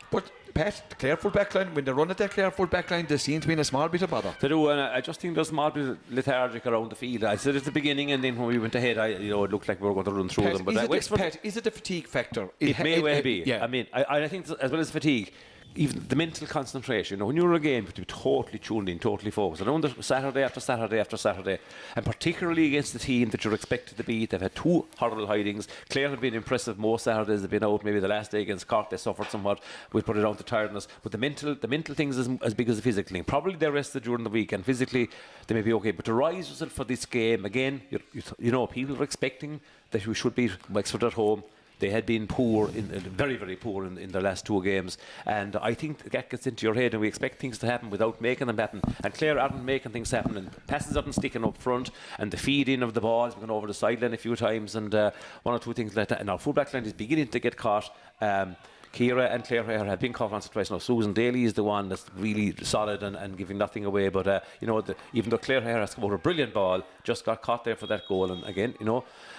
But Pat, the Clare full back line, when they run at that Clare full back line, there seems to be a small bit of bother. They do, and I just think there's a small bit of lethargic around the field. I said at the beginning, and then when we went ahead, it looked like we were going to run through them. But is it a fatigue factor? It may well be. Yeah. I mean, I think as well as fatigue, even the mental concentration. When you're in a game, you have to be totally tuned in, totally focused. And on Saturday after Saturday after Saturday, and particularly against the team that you're expected to beat, they've had 2 horrible hidings. Clare have been impressive most Saturdays. They've been out. Maybe the last day against Cork, they suffered somewhat. We'll put it down to tiredness. But the mental things is as big as the physical thing. Probably they're rested during the week, and physically they may be okay. But to rise yourself for this game again, you know, people are expecting that we should beat Wexford at home. They had been poor, very, very poor in their last 2 games. And I think that gets into your head, and we expect things to happen without making them happen. And Clare aren't making things happen, and passes aren't sticking up front, and the feed-in of the ball has been over the sideline a few times, and 1 or 2 things like that. And our full-back line is beginning to get caught. Kira and Claire Hare have been caught once or twice now. Susan Daly is the one that's really solid and giving nothing away. But, even though Claire Hare has come out a brilliant ball, just got caught there for that goal. And again,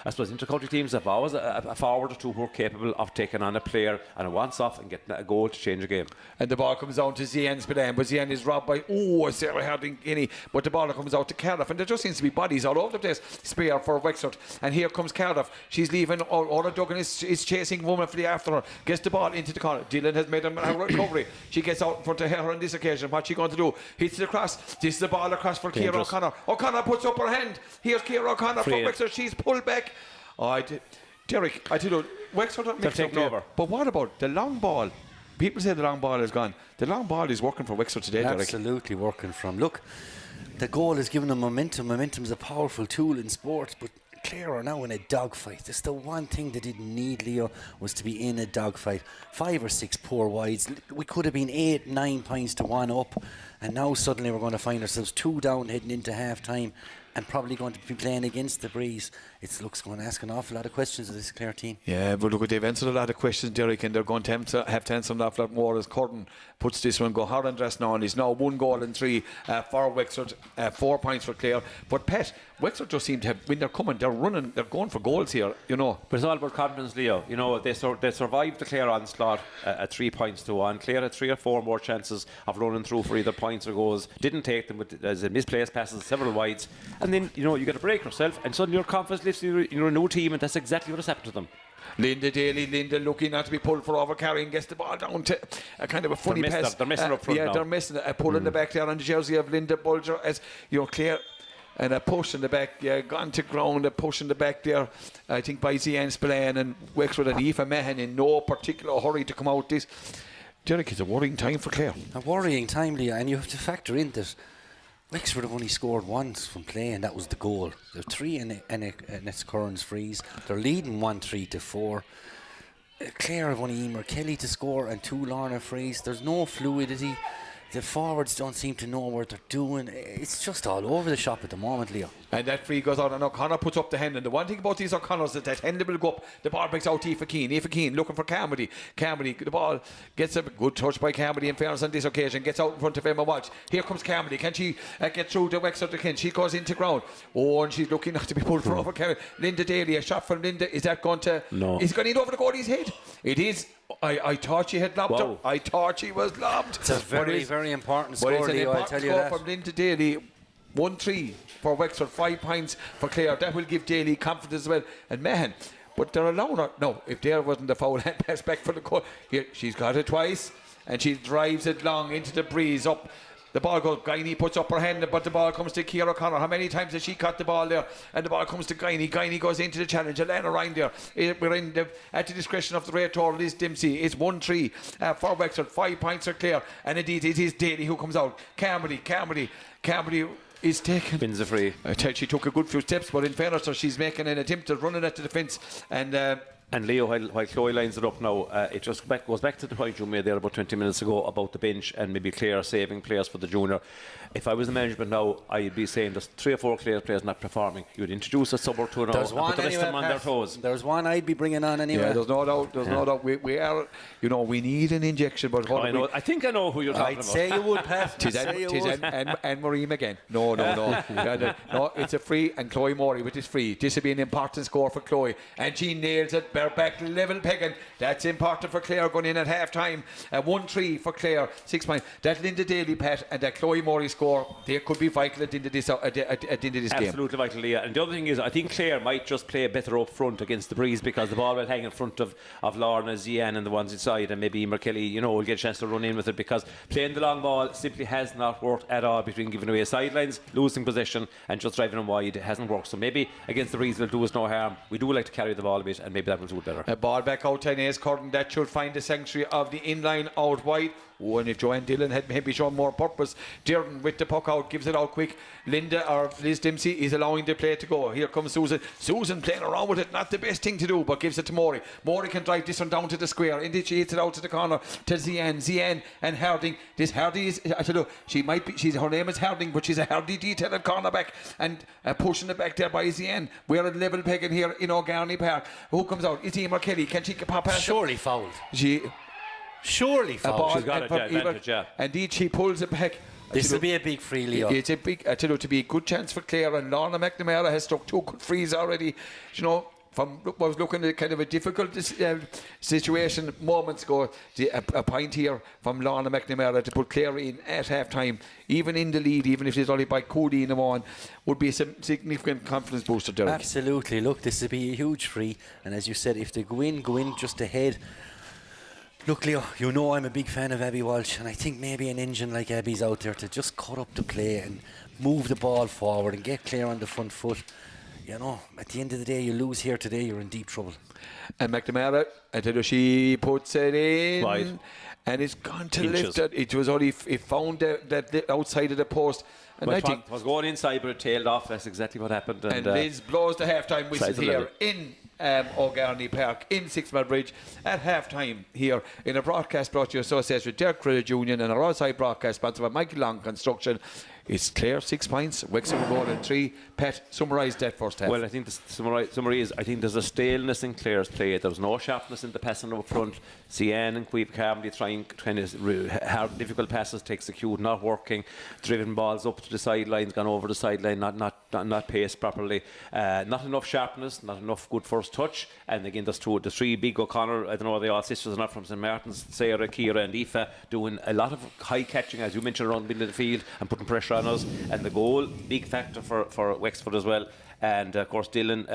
I suppose intercounty teams have always a forward or two who are capable of taking on a player and a once-off and getting a goal to change a game. And the ball comes down to Zian Spidan, but Zian is robbed by, Sarah Harding-Guinea. But the ball comes out to Cardiff, and there just seems to be bodies all over the place. Spear for Wexford. And here comes Cardiff. She's leaving. Orla Duggan is chasing wonderfully after her. Gets the ball into the corner. Dylan has made a recovery. She gets out in front of her on this occasion. What's she going to do? Hits the cross. This is the ball across for Ciara O'Connor. O'Connor puts up her hand. Here's Ciara O'Connor from Wexford. She's pulled back. Derek, I tell you, Wexford are taking over. But what about the long ball? People say the long ball is gone. The long ball is working for Wexford today, Derek. Absolutely working from. Look, the goal has given them momentum. Momentum is a powerful tool in sport, but Clare are now in a dogfight. That's the one thing they didn't need, Leo, was to be in a dogfight. 5 or 6 poor wides. We could have been 8, 9 points to 1 up, and now suddenly we're going to find ourselves 2 down heading into half time, and probably going to be playing against the breeze. It looks going to ask an awful lot of questions of this Clare team. Yeah, but look, they've answered a lot of questions, Derek, and they're going to have to answer an awful lot more as Curtin puts this one. Go hard and dress now, and he's now 1 goal and 3 for Wexford, 4 points for Clare. But Pat, Wexford just seem to have, when they're coming, they're running, they're going for goals here, But it's all about confidence, Leo. They survived the Clare onslaught at 3 points to 1. Clare had 3 or 4 more chances of running through for either points or goals. Didn't take them as a misplaced passes, several wides. And then, you get a break yourself, and suddenly your confidence lifts. You're a new team, and that's exactly what has happened to them. Linda Daly, looking not to be pulled for overcarrying, gets the ball down to a kind of a funny pass. They're messing up front now. They're messing a pull in the back there on the jersey of Linda Bulger, as Clare, and a push in the back, gone to ground, a push in the back there, I think by Zian Spillane, and Wexford and Aoife Mahan in no particular hurry to come out this. Derek, it's a worrying time for Clare. A worrying time, Leah, and you have to factor in that Wexford have only scored once from play, and that was the goal. There are 3 in its Curran's freeze. They're leading 1-3 to 4. Clare have only Emer Kelly to score and 2 Lorna frees. There's no fluidity. The forwards don't seem to know what they're doing. It's just all over the shop at the moment, Leo. And that free goes out, and O'Connor puts up the hand. And the one thing about these O'Connors is that hand will go up. The ball breaks out to Aoife Keane. Aoife Keane looking for Carmody. Carmody, the ball gets a good touch by Carmody, in fairness, on this occasion. Gets out in front of Emma Walsh. Here comes Carmody. Can she get through the Wexford again? She goes into ground. And she's looking not to be pulled for over Carmody. Linda Daly, a shot from Linda. Is that going to... No. Is it going in over the goalie's head? It is. I thought she had lobbed her. I thought she was lobbed. It's a very, very important score, Leo, I'll tell you that. From Linda Daly. 1-3 for Wexford, 5 points for Clare. That will give Daly confidence as well. And Mahan, but they're allowing her. No, if there wasn't the foul hand pass back for the goal. Here, she's got it twice, and she drives it long into the breeze up. The ball goes, Guiney puts up her hand, but the ball comes to Ciara O'Connor. How many times has she caught the ball there? And the ball comes to Guiney. Guiney goes into the challenge. Alana Ryan there. We're at the discretion of the Ray Tour, Liz Dempsey. It's 1-3 for Wexford, 5 points are Clare. And indeed, it is Daly who comes out. Carmody is taken. Wins the free. I tell you, she took a good few steps, but in fairness, so she's making an attempt at running at the defence. And Leo, while Chloe lines it up now, it just goes back to the point you made there about 20 minutes ago about the bench and maybe Clare saving players for the junior. If I was the management now, I'd be saying there's 3 or 4 Clare players not performing. You'd introduce a sub or 2 now. There's one put the rest of them on their toes. There's one I'd be bringing on anyway. Yeah, there's no doubt. No doubt. We are, we need an injection. But I think I know who you're talking I'd about. say you would, Pat. Tis and Maureen again. No. No, it's a free, and Chloe Morey with his free. This would be an important score for Chloe, and she nails it. Bareback level pegging. That's important for Clare going in at half time. 1-3 for Clare, 6 points. That Linda Daly, Pat, and that Chloe Morey score, they could be vital at the end of this, game. Absolutely vital, Leah. And the other thing is, I think Clare might just play better up front against the breeze because the ball will hang in front of Lorna, Zian and the ones inside, and maybe Emer Kelly, will get a chance to run in with it, because playing the long ball simply has not worked at all between giving away sidelines, losing possession and just driving them wide. It hasn't worked. So maybe against the breeze will do us no harm. We do like to carry the ball a bit, and maybe that will suit better. A ball back out to Inez Curtin. That should find the sanctuary of the inline out wide. Oh, and if Joanne Dillon had maybe shown more purpose, Dearden with the puck out, gives it out quick. Linda or Liz Dempsey is allowing the play to go. Here comes Susan. Susan playing around with it, not the best thing to do, but gives it to Maury. Maury can drive this one down to the square. Indeed, she hits it out to the corner to Zian and Harding. This Hardy is, I tell you, she might be. Her name is Harding, but she's a Hardy detail at cornerback and pushing it back there by Zian. We're at level pegging here in O'Garney Park. Who comes out? Is Emer Kelly? Can she pop past? Surely fouled. Surely fouled. She's got advantage, yeah. Indeed, she pulls it back. This will be a big free, Leo. It's a big, I tell you, to be a good chance for Clare, and Lorna McNamara has struck 2 good frees already. You know, I was looking at kind of a difficult situation moments ago. A point here from Lorna McNamara to put Clare in at half time, even in the lead, even if it's only by Cody in the one, would be a significant confidence booster, Derek. Absolutely. Look, this would be a huge free, and as you said, if they go in just ahead. Look, Leo, you know I'm a big fan of Abby Walsh, and I think maybe an engine like Abby's out there to just cut up the play and move the ball forward and get Clare on the front foot. You know, at the end of the day, you lose here today, you're in deep trouble. And McNamara, I tell you, she puts it in. Wide. And it's gone to lift it. It was only, it found that outside of the post. And I think it was going inside, but it tailed off. That's exactly what happened. And Liz blows the half-time whistle here in O'Garney Park in Six Mile Bridge at half-time here in a broadcast brought to you associated with Derek Credit Union and our outside broadcast sponsored by Michael Long Construction. It's Clare 6 points, Wexford goal and 3. Pat, summarise that first half. Well, I think the summary is I think there's a staleness in Clare's play. There was no sharpness in the passing up front. Cian and Queeve Carmody trying kind of hard, difficult passes to execute, not working. Driven balls up to the sidelines, gone over the sideline, not paced properly. Not enough sharpness, not enough good first touch. And again, there's the 3 big O'Connor, I don't know, they all sisters are not from St Martin's, Sarah, Ciara and Aoife, doing a lot of high catching, as you mentioned, around the middle of the field and putting pressure on us. And the goal, big factor for Wexford as well. And of course Dylan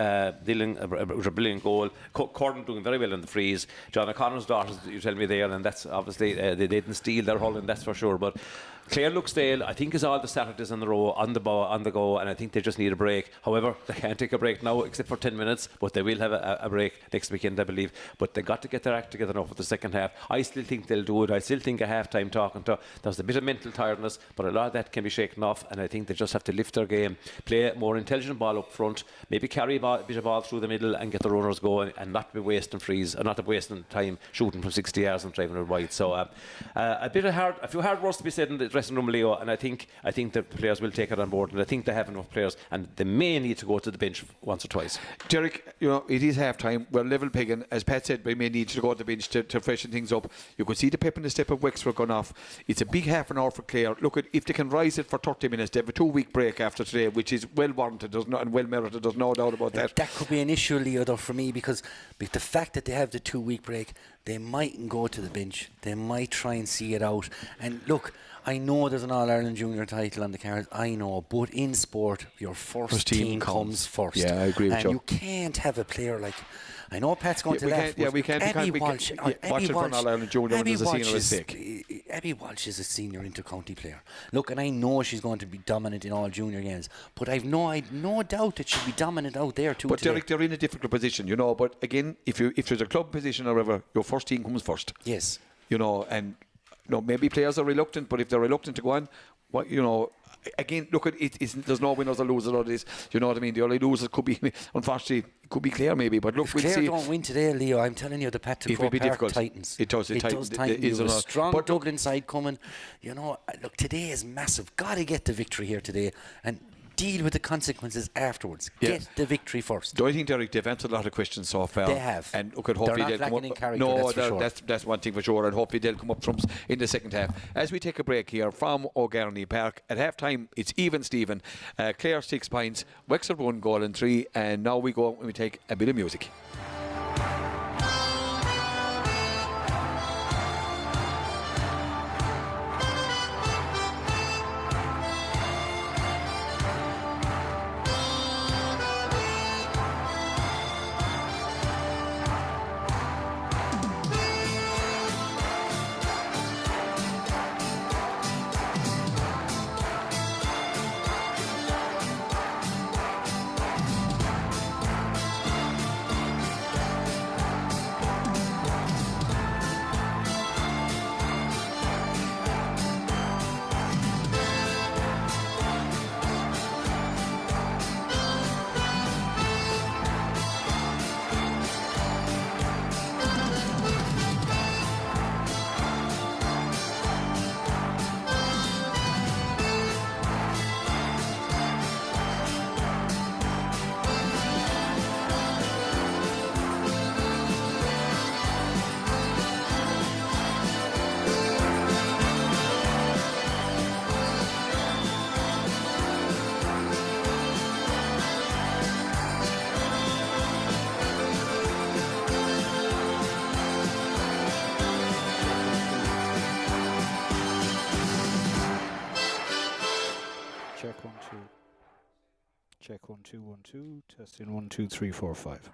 was a brilliant goal. Corden doing very well in the freeze. John O'Connor's daughters, you tell me there, and that's obviously they didn't steal their hurling, that's for sure. But Clare looks stale. I think it's all the Saturdays in the row on the go, and I think they just need a break. However, they can't take a break now except for 10 minutes, but they will have a break next weekend, I believe. But they got to get their act together now for the second half. I still think they'll do it. I still think a half-time there's a bit of mental tiredness, but a lot of that can be shaken off, and I think they just have to lift their game, play a more intelligent ball up front, maybe carry a bit of ball through the middle and get the runners going, and not be wasting frees, or not be wasting time shooting from 60 yards and driving it wide. So a few hard words to be said in the dressing room, Leo, and I think the players will take it on board, and I think they have enough players, and they may need to go to the bench once or twice. Derek, you know, it is half time. We're level pegging. As Pat said, we may need to go to the bench to freshen things up. You could see the pep and the step of Wexford gone off. It's a big half an hour for Clare. Look, if they can rise it for 30 minutes, they have a 2-week break after today, which is well warranted and well merited. There's no doubt about that. That could be an issue, Leo, though, for me, because the fact that they have the 2-week break, they mightn't go to the bench. They might try and see it out. And look, I know there's an All-Ireland Junior title on the cards, I know, but in sport, your first team comes first. Yeah, I agree with you. And you can't have a player like, I know Pat's going to laugh. We can't. Abby Walsh. Watch it for an All-Ireland Junior when there's a senior at stake. Abby Walsh is a senior inter-county player. Look, and I know she's going to be dominant in all junior games, but I've no doubt that she'll be dominant out there too. But Derek, they're in a difficult position, you know. But again, if there's a club position or whatever, your first team comes first. Yes. You know, and maybe players are reluctant, but if they're reluctant to go on, what, you know. Again, look at it. There's no winners or losers out of this. You know what I mean? The only losers could be, unfortunately, could be Clare maybe. But look, if we'll Clare see. Don't win today, Leo, I'm telling you, the Patrick Park difficult. Titans. It does. It does tighten. You have a strong Dublin side coming. You know, look, today is massive. Got to get the victory here today, and deal with the consequences afterwards. Get the victory first. Do I think, Derek, they've answered a lot of questions so far? They have. And look, hopefully they're not lacking in character, that's one thing for sure. And hopefully they'll come up trumps in the second half. As we take a break here from O'Garney Park, at half time it's even Stephen. Clare 6 points, Wexford 1 goal and 3. And now we go and we take a bit of music. 2. Check 1 2 1 2. Testing 1 2 3 4 5.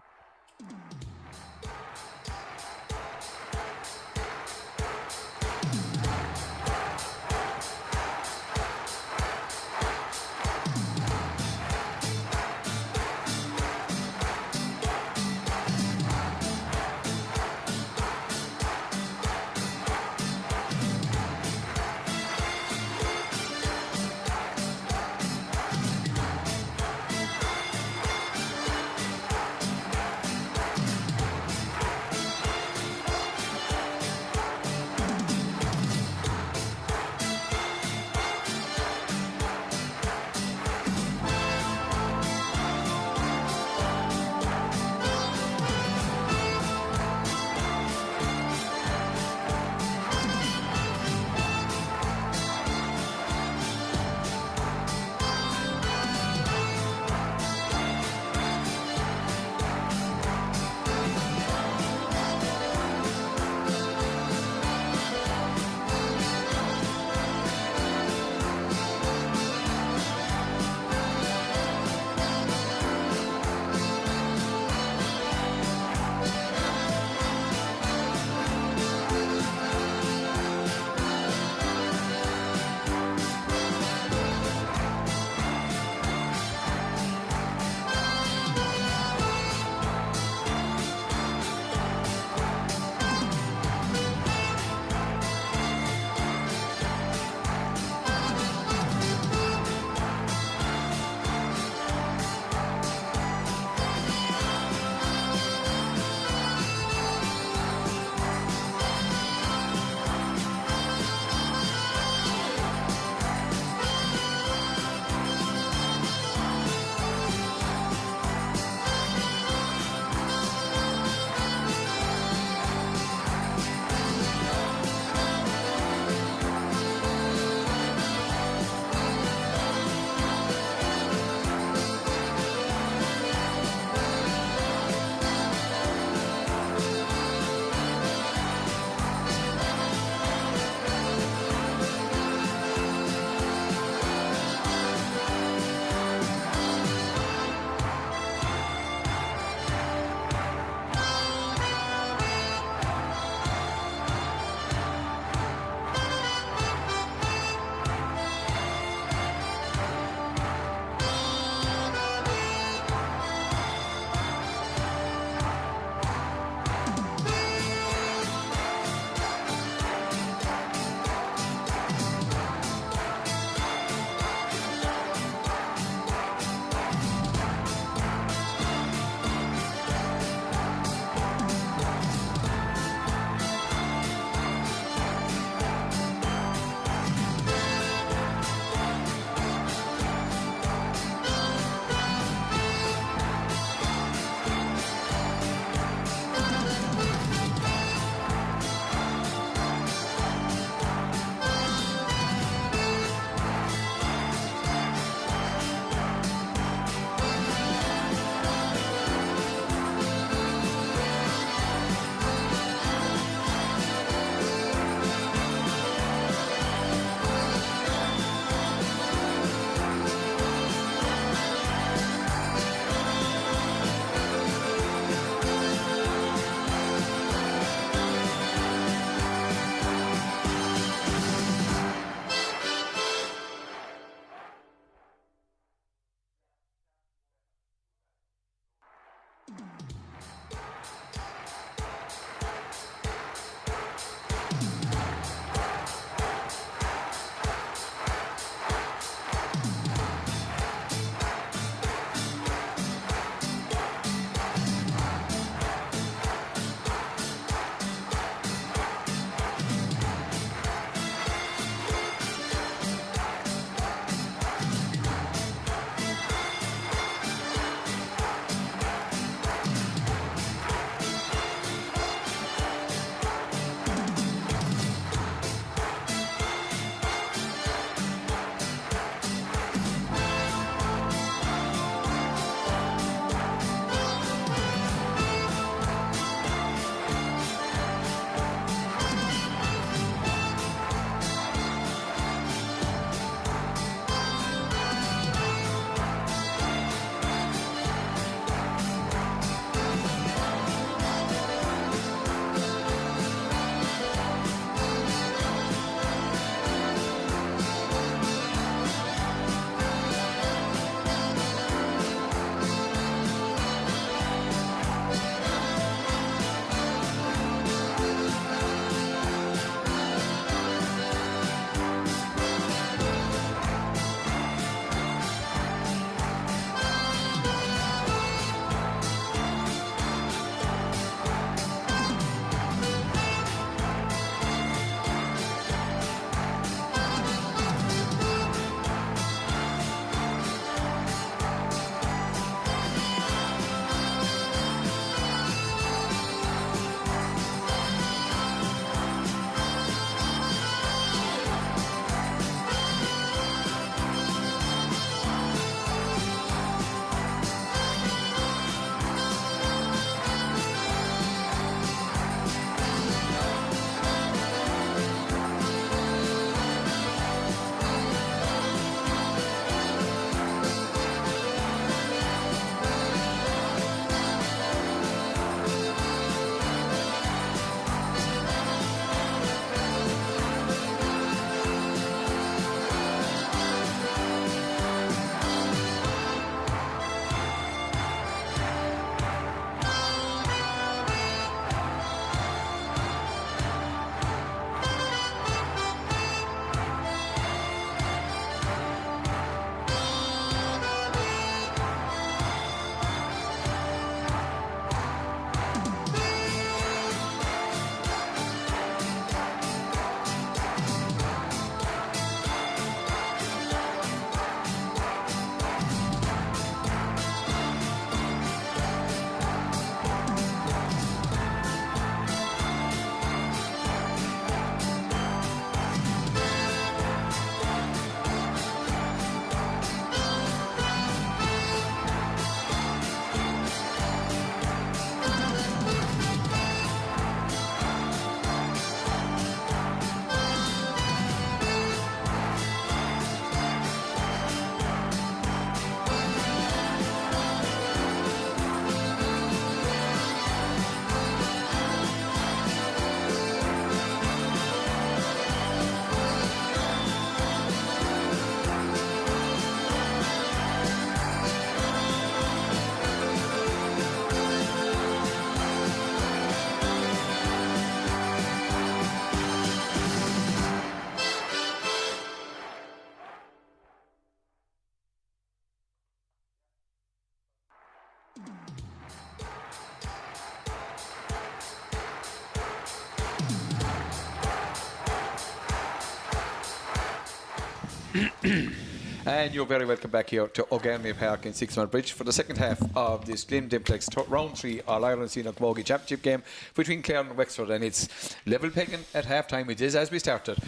And you're very welcome back here to O'Garney Park in 6 Mile Bridge for the second half of this Glim Dimplex round 3 All-Ireland Senior Camogie Championship game between Clare and Wexford, and it's level pegging at half time. It is as we started.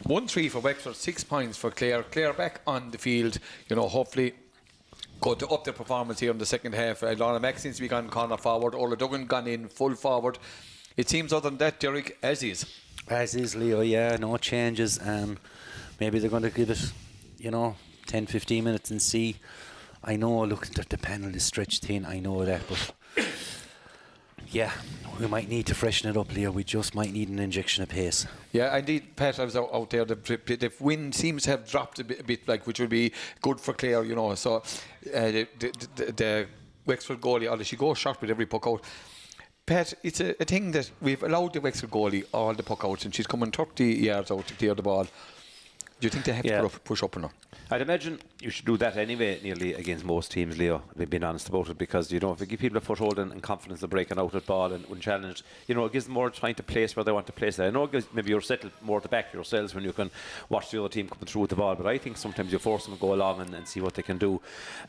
1-3 for Wexford, 6 points for Clare. Clare back on the field, hopefully going to up their performance here in the second half. Lorna Mack seems to be gone corner forward. Ola Duggan gone in full forward. It seems other than that, Derek, as is. As is, Leo, yeah, no changes. Maybe they're going to give it, 10-15 minutes and see. I know, look, the panel is stretched thin, I know that, but yeah, we might need to freshen it up, Leo. We just might need an injection of pace. Yeah, indeed, Pat, I was out there. The wind seems to have dropped a bit, which will be good for Clare, So the Wexford goalie, although she goes short with every puck out. Pat, it's a thing that we've allowed the Wexford goalie all the puck outs, and she's coming 30 yards out to clear the ball. Do you think they have to push up or not? I'd imagine you should do that anyway, nearly against most teams, Leo. We've been honest about it, because if you give people a foothold and confidence of breaking out at ball and unchallenged, it gives them more time to place where they want to place it. I know it gives, maybe you're settled more at the back yourselves when you can watch the other team coming through with the ball, but I think sometimes you force them to go along and see what they can do.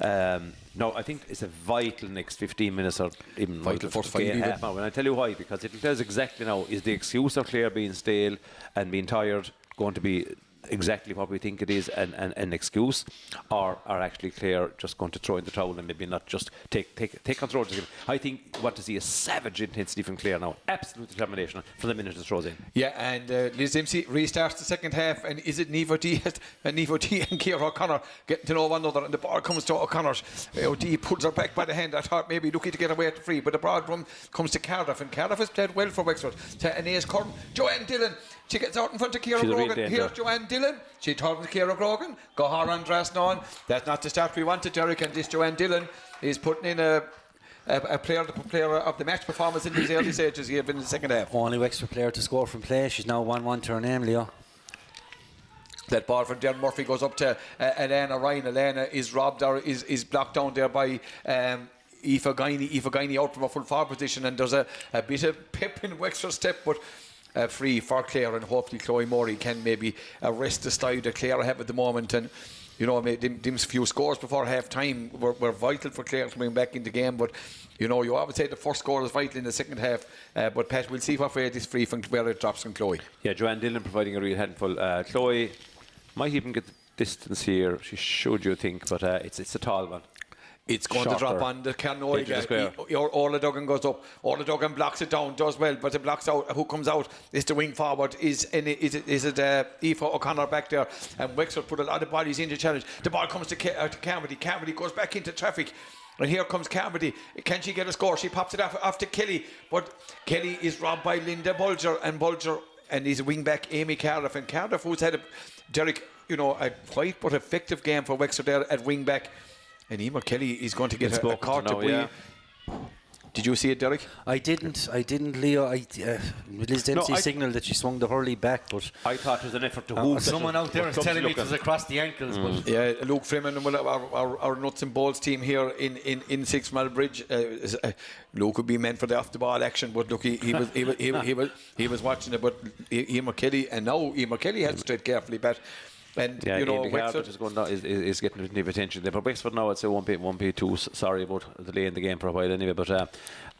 No, I think it's a vital next 15 minutes, or even vital first 5 minutes. And I tell you why, because it tells exactly now, is the excuse of Clare being stale and being tired going to be exactly what we think it is, and an excuse, or are actually Clare just going to throw in the towel and maybe not just take control of the game? I think we want to see a savage intensity from Clare now, absolute determination from the minute it throws in. Yeah, and Liz Dempsey restarts the second half, and is it Niamh O'Dea and Ciara O'Connor getting to know one another, and the ball comes to O'Connor. O'Dea pulls her back by the hand. I thought maybe looking to get away at the free, but the broad run comes to Cardiff, and Cardiff has played well for Wexford. To Aeneas Curran, Joanne Dillon, she gets out in front of Ciara Grogan. Here's Joanne Dillon. She turns to Ciara Grogan. Go her on Drasnon. That's not the start we wanted, Derek. And this Joanne Dillon is putting in a player of the match performance in these early stages here in the second half. Only Wexford player to score from play. She's now 1-1 to her name, Leo. That ball from Darren Murphy goes up to Elena Ryan. Elena is robbed, or is blocked down there by Aoife Guiney out from a full forward position, and there's a bit of pep in Wexford step, but free for Clare, and hopefully Chloe Morey can maybe arrest the style that Clare have at the moment. And them's few scores before half time were vital for Clare coming back into the game, but you always say the first score is vital in the second half, but Pat, we'll see what way this free from where it drops from Chloe. Yeah, Joanne Dillon providing a real handful. Chloe might even get the distance here, she should, you think, but it's a tall one. It's going to drop on the Carnoy. Ola Duggan goes up. Ola Duggan blocks it down, does well, but it blocks out. Who comes out is the wing forward. Is it Aoife O'Connor back there? And Wexford put a lot of bodies into challenge. The ball comes to Carmody. Carmody goes back into traffic. And here comes Carmody. Can she get a score? She pops it off to Kelly. But Kelly is robbed by Linda Bulger. And he's a wing back, Amy Cardiff. And Cardiff, who's had a quite but effective game for Wexford there at wing back. And Emer Kelly is going to get a card to win. Did you see it, Derek? I didn't, Leo. Liz Dempsey signalled that she swung the hurley back, but I thought it was an effort to hoop. Someone out there is telling me it was across the ankles. But yeah, Luke Freeman, our nuts and bolts team here in 6 Mile Bridge. Luke would be meant for the off the ball action, but look, he was watching it. But Emer Kelly, and now Emer Kelly has to tread carefully, but. And Wexford is getting a bit of attention there. But Wexford now, I'd say 1P2. Sorry about the delay in the game for a while anyway. But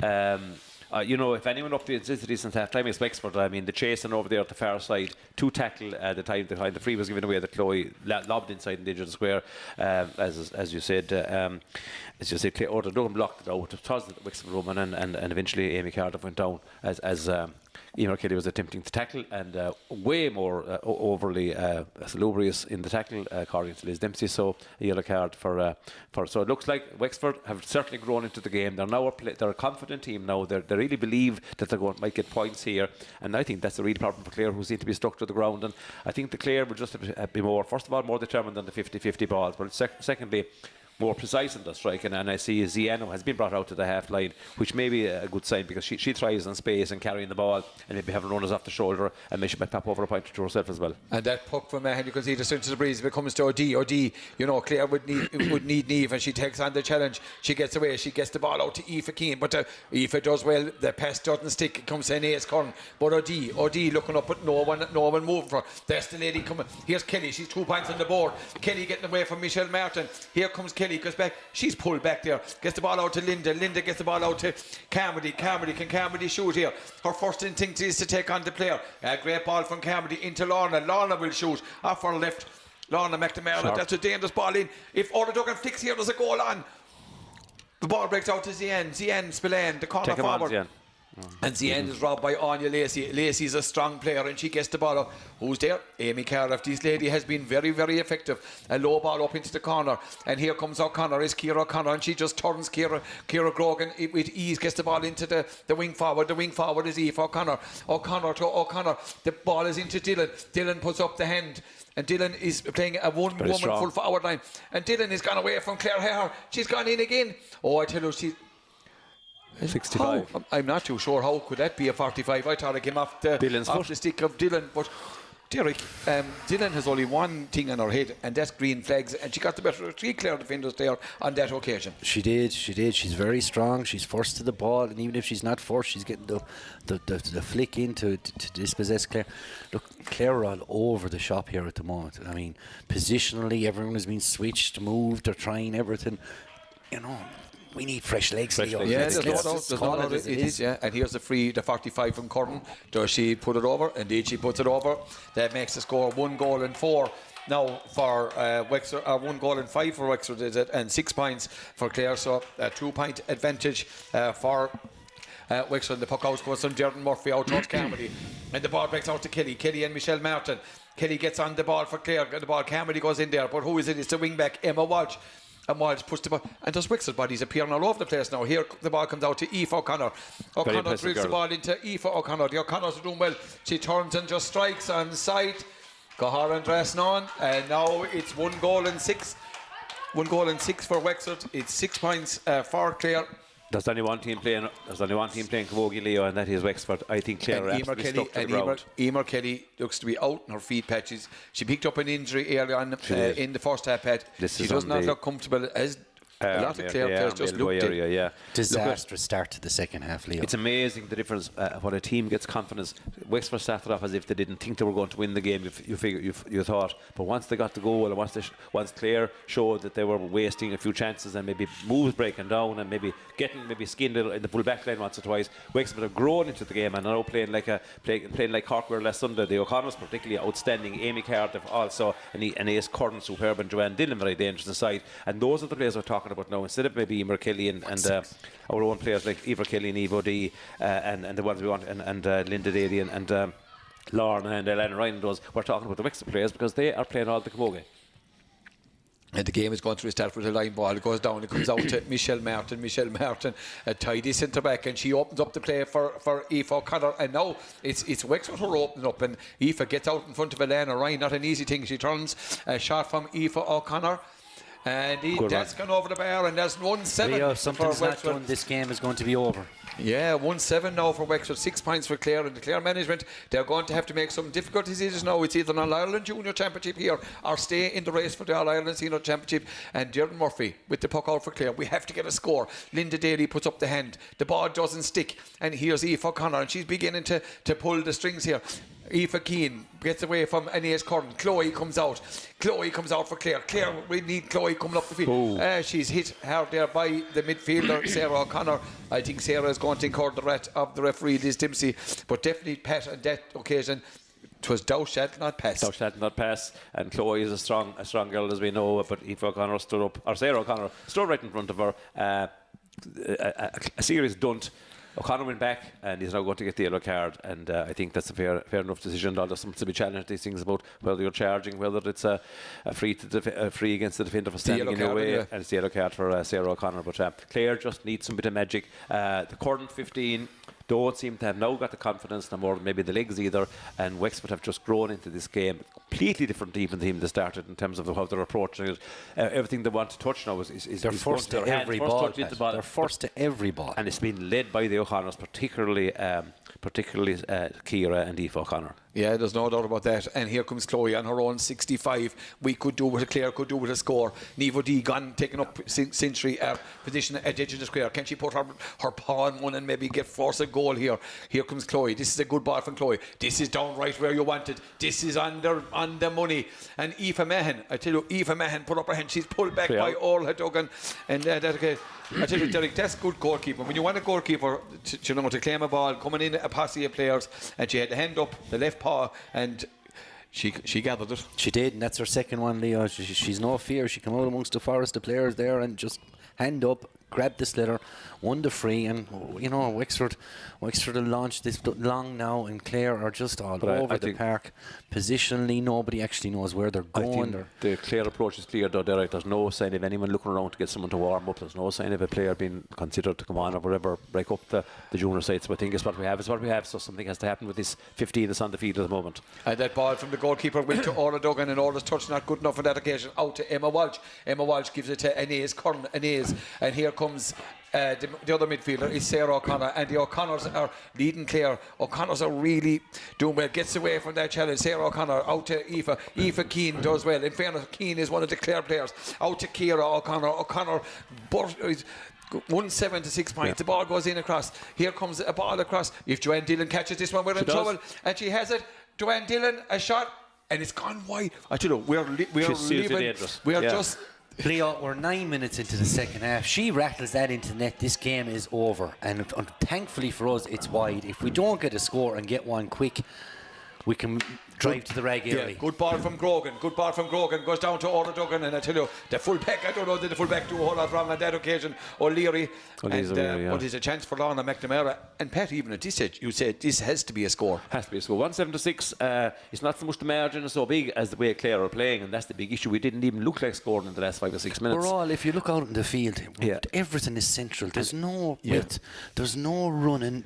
if anyone up the intensity since half time, it's Wexford. I mean, the chasing over there at the far side, 2 tackle at the time behind the free was given away that Chloe lobbed inside in the edge of the square, as you said. Order Durham blocked it out. It was the Wexford woman, and eventually Amy Cardiff went down as Emer Kelly was attempting to tackle, and way more overly salubrious in the tackle, according to Liz Dempsey. So a yellow card for. So it looks like Wexford have certainly grown into the game. They're now they're a confident team now. They really believe that they might get points here, and I think that's a real problem for Clare, who seem to be stuck to the ground. And I think the Clare will just be more, first of all, more determined than the 50-50 balls. But secondly, more precise in the striking, and I see Ziano has been brought out to the half line, which may be a good sign because she thrives on space and carrying the ball and maybe having runners off the shoulder, and maybe she might pop over a point to herself as well. And that puck from you can see the strength of the breeze. If it comes to OD, Claire would need Neve, and she takes on the challenge. She gets away, she gets the ball out to Aoife Keane, but Aoife does well. The pass doesn't stick. It comes to Ace Curran, but OD looking up, but no one moving for her. That's the lady coming. Here's Kelly. She's 2 points on the board. Kelly getting away from Michelle Martin. Here comes Kelly, goes back. She's pulled back there. Gets the ball out to Linda. Linda gets the ball out to Carmody. Can Carmody shoot here? Her first instinct is to take on the player. A great ball from Carmody into Lorna. Lorna will shoot off her left. Lorna McNamara. That's a dangerous ball in. If Orla Duggan flicks here, there's a goal on. The ball breaks out to Zian Spillane, the corner forward. And Zian is robbed by Anya Lacey. Lacey's a strong player and she gets the ball up. Who's there? Amy Cardiff. This lady has been very, very effective. A low ball up into the corner. And here comes O'Connor. Is Ciara O'Connor, and she just turns Ciara Grogan with ease, gets the ball into the wing forward. The wing forward is Aoife O'Connor. O'Connor to O'Connor. The ball is into Dylan. Dylan puts up the hand. And Dylan is playing a one-woman full forward line. And Dylan has gone away from Claire Hare. She's gone in again. Oh, I tell you, she's 65. I'm not too sure how could that be a 45. I thought it came off the stick of Dylan, but Derek, Dylan has only one thing on her head, and that's green flags, and she got the better of 3 Clare defenders there on that occasion. She did. She's very strong. She's first to the ball, and even if she's not first, she's getting the flick in to dispossess Clare. Look, Clare are all over the shop here at the moment. I mean, positionally, everyone has been switched, moved, they're trying everything. We need fresh legs. Yeah, there's no doubt it is. Yeah, and here's the 45 from Curran. Does she put it over? Indeed, she puts it over. That makes the score 1 goal and 4. Now for Wexford, 1 goal and 5 for Wexford, is it, and 6 points for Clare. So a 2-point advantage for Wexford. The puck out goes from Jordan Murphy out towards Carmody, and the ball breaks out to Kelly. Kelly and Michelle Martin. Kelly gets on the ball for Clare. The ball, Carmody goes in there, but who is it? It's the wing back, Emma Walsh. And Walsh pushed the ball, and there's Wexford bodies appearing all over the place now. Here the ball comes out to Aoife O'Connor. O'Connor drills the ball into Aoife O'Connor. The O'Connors are doing well. She turns and just strikes on sight. Gahar and Drasnon, and now it's 1 goal and 6. 1 goal and 6 for Wexford. It's 6 points for Clare. There's only one team playing Camogie, Leo, and that is Wexford. I think Clare are absolutely stuck to the ground. Emer Kelly looks to be out in her feet patches. She picked up an injury early on in the first half. She does not look comfortable as a lot of Clare players just looked in. Disastrous start to the second half, Leo. It's amazing the difference when a team gets confidence. Wexford started off as if they didn't think they were going to win the game. You thought, but once they got the goal, and once Clare showed that they were wasting a few chances and maybe moves breaking down and maybe skinned in the full back line once or twice, Wexford have grown into the game and are now playing like Cork were last Sunday. The O'Connors particularly outstanding. Amy Cardiff also, and Ace Curran superb, and Joanne Dillon very dangerous inside. And those are the players we're talking about now, instead of maybe Emer Kelly and our own players like Eva Kelly and Eve O'D and the ones we want and Linda Daly and Lorna and Ellen Ryan. Those we're talking about the Wexford players because they are playing all the camogie. And the game is going through a start with a line ball. It goes down, it comes out to Michelle Martin, a tidy centre back, and she opens up the play for Aoife O'Connor. And now it's Wexford who are opening up, and Aoife gets out in front of Elena Ryan. Not an easy thing. She turns a shot from Aoife O'Connor. And that's gone over the bar, and that's 1-7. Leo, something's not done. This game is going to be over. Yeah, 1-7 now for Wexford, 6 points for Clare, and the Clare management, they're going to have to make some difficult decisions now. It's either an All-Ireland Junior Championship here or stay in the race for the All-Ireland Senior Championship. And Jordan Murphy with the puck out for Clare. We have to get a score. Linda Daly puts up the hand. The ball doesn't stick, and here's Aoife O'Connor, and she's beginning to pull the strings here. Aoife Keane gets away from Aeneas Curran. Chloe comes out for Clare. Clare, we need Chloe coming up the field. She's hit hard there by the midfielder Sarah O'Connor. I think Sarah is going to incur the wrath of the referee Liz Dempsey, but definitely Pat on that occasion. It was thou shalt not pass. Thou shalt not pass, and Chloe is a strong girl, as we know, but Aoife O'Connor stood up, or Sarah O'Connor stood right in front of her. A serious dunt. O'Connor went back and he's now going to get the yellow card, and I think that's a fair enough decision. There's something to be challenged, these things about whether you're charging, whether it's a free against the defender for standing in your way, and it's the yellow card for Sarah O'Connor. But Clare just needs some bit of magic. The current 15, don't seem to have now got the confidence no more than maybe the legs either, and Wexford have just grown into this game completely different even team they started in terms of how they're approaching it. Everything they want to touch now is they're is first going to their every hand, ball. first touch into the ball. They're first to every ball, and it's been led by the O'Connors, particularly Ciara and Aoife O'Connor. Yeah, there's no doubt about that. And here comes Chloe on her own 65. We could do with a Clare, could do with a score. Nivo D gone, taking up century position at the edge of the square. Can she put her paw on one and maybe force a goal here? Here comes Chloe. This is a good ball from Chloe. This is down right where you want it. This is on the money. And Aoife Mahan, I tell you, Aoife Mahan put up her hand. She's pulled back by Orla Duggan. And I tell you, Derek, that's good goalkeeper. When you want a goalkeeper to claim a ball, coming in a posse of players, and she had the hand up, the left paw, and she gathered it. She did, and that's her second one, Leo. She's no fear. She came out amongst the forest of players there and just hand up, grabbed the sliotar, won the free, and you know, Wexford will launch this long now, and Clare are just all over the park. Positionally, nobody actually knows where they're going. I think the Clare approach is clear though, Derek. There's no sign of anyone looking around to get someone to warm up. There's no sign of a player being considered to come on or whatever, break up the junior side. So I think it's what we have. So something has to happen with this 15 that's on the field at the moment. And that ball from the goalkeeper went to Orla Duggan, and Orla's touch not good enough on that occasion. Out to Emma Walsh. Emma Walsh gives it to Anais Curran. And here comes the other midfielder is Sarah O'Connor, and the O'Connors are leading Clare. O'Connors are really doing well. Gets away from that challenge. Sarah O'Connor out to Aoife. Aoife Keane does well. In fairness, Keane is one of the Clare players. Out to Ciara O'Connor. O'Connor won 7 to 6 points. The ball goes in across. Here comes a ball across. If Joanne Dillon catches this one, we're in trouble. And she has it. Joanne Dillon, a shot, and it's gone wide. I tell you, we are leaving. We are just. Leo, we're 9 minutes into the second half. She rattles that into net. This game is over. And thankfully for us, it's wide. If we don't get a score and get one quick, we can drive to the rag early. Yeah, good ball from Grogan. Goes down to Orla Duggan, and I tell you, the full back, I don't know, did the full back do a whole lot wrong on that occasion? O'Leary. But there's a chance for Lorna McNamara. And Pat, even at this stage, you said this has to be a score. Has to be a score. 176. It's not so much the margin is so big as the way Clare are playing, and that's the big issue. We didn't even look like scoring in the last 5 or 6 minutes. We're all, if you look out in the field, everything is central. There's no width, there's no running.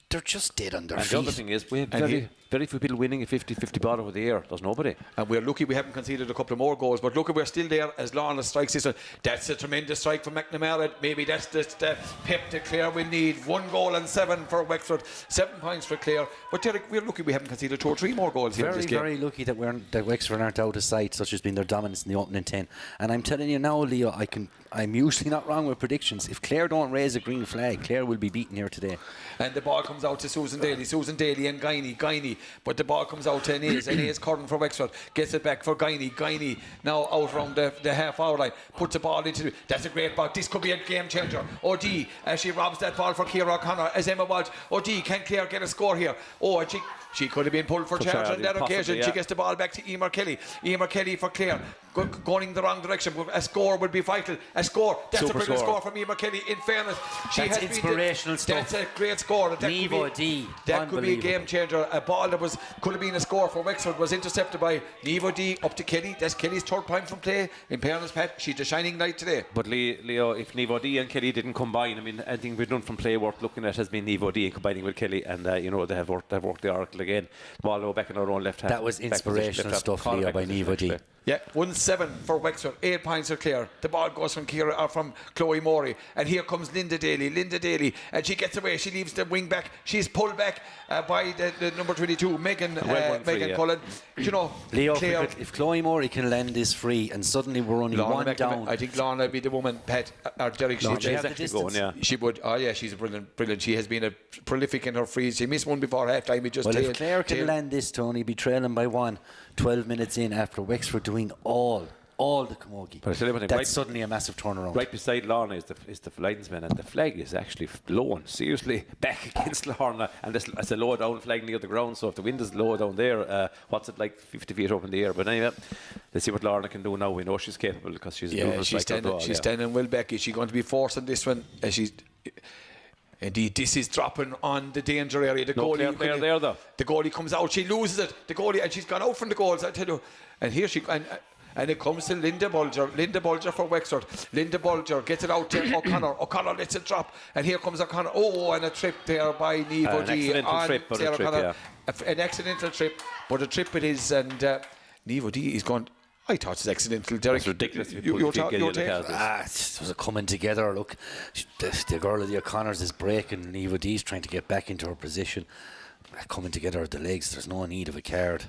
They're just dead on their feet. The other thing is, we have very few people winning a 50-50 ball over the air. There's nobody. And we're lucky we haven't conceded a couple of more goals, but look, we're still there as Lorna strikes this one. That's a tremendous strike from McNamara. Maybe that's the pep that Clare will need. 1 goal and 7 for Wexford, 7 points for Clare. But Derek, we're lucky we haven't conceded 2 or 3 more goals here in this game. Very lucky that Wexford aren't out of sight, such has been their dominance in the opening 10. And I'm telling you now, Leo, I'm usually not wrong with predictions. If Clare don't raise a green flag, Clare will be beaten here today. And the ball comes out to Susan Daly and Guiney, but the ball comes out to Anais Curran for Wexford, gets it back for Guiney now out around the half hour line, puts the ball into, that's a great ball, this could be a game changer. OD as she robs that ball for Ciara O'Connor as Emma Walsh. OD, can Clare get a score here? And she could have been pulled for charge on that occasion. She gets the ball back to Emer Kelly for Clare, going the wrong direction. A score would be vital. A score, that's a brilliant score from Emer Kelly. In fairness, that's inspirational stuff. That's a great score. That could be a game changer. A ball that could have been a score for Wexford was intercepted by Nivo D up to Kelly. That's Kelly's 3rd point from play. In fairness, Pat, she's the shining light today. But Leo, if Nivo D and Kelly didn't combine, I mean, anything we've done from play worth looking at has been Nivo D combining with Kelly, and they have worked the oracle again. The ball back in our own left hand. That was inspirational stuff, Leo, by Nivo D. Yeah, 1-7 for Wexford, 8 points for Clare. The ball goes from Chloe Morey, and here comes Linda Daly, and she gets away. She leaves the wing back. She's pulled back by the number 22, Megan Cullen. You know, Leo, if Chloe Morey can land this free, and suddenly we're only one down. I think Lorna would be the woman, Pat, or Derek. She would. Oh yeah, she's brilliant. She has been prolific in her frees. She missed one before half time. If Clare can land this, Tony, be trailing by 1, 12 minutes in after Wexford doing all the camogie. That's suddenly a massive turnaround. Right beside Lorna is the linesman, and the flag is actually blown seriously back against Lorna, and it's a low down flag near the ground. So if the wind is low down there, what's it like 50 feet up in the air? But anyway, let's see what Lorna can do now. We know she's capable because she's standing well back. Is she going to be forcing this one? Indeed, this is dropping on the danger area. The goalie comes out, she loses it. The goalie, and she's gone out from the goals, I tell you. And here and it comes to Linda Bulger for Wexford. Linda Bulger gets it out to O'Connor lets it drop, and here comes O'Connor. And a trip there by Niamh O'Dea. An accidental trip, but a trip it is, and Niamh O'Dea is going. I thought it was accidental, Derek. It's ridiculous. It was a coming together. Look, the girl of the O'Connors is breaking. Niamh O'Dea's trying to get back into her position. Coming together at the legs. There's no need of a card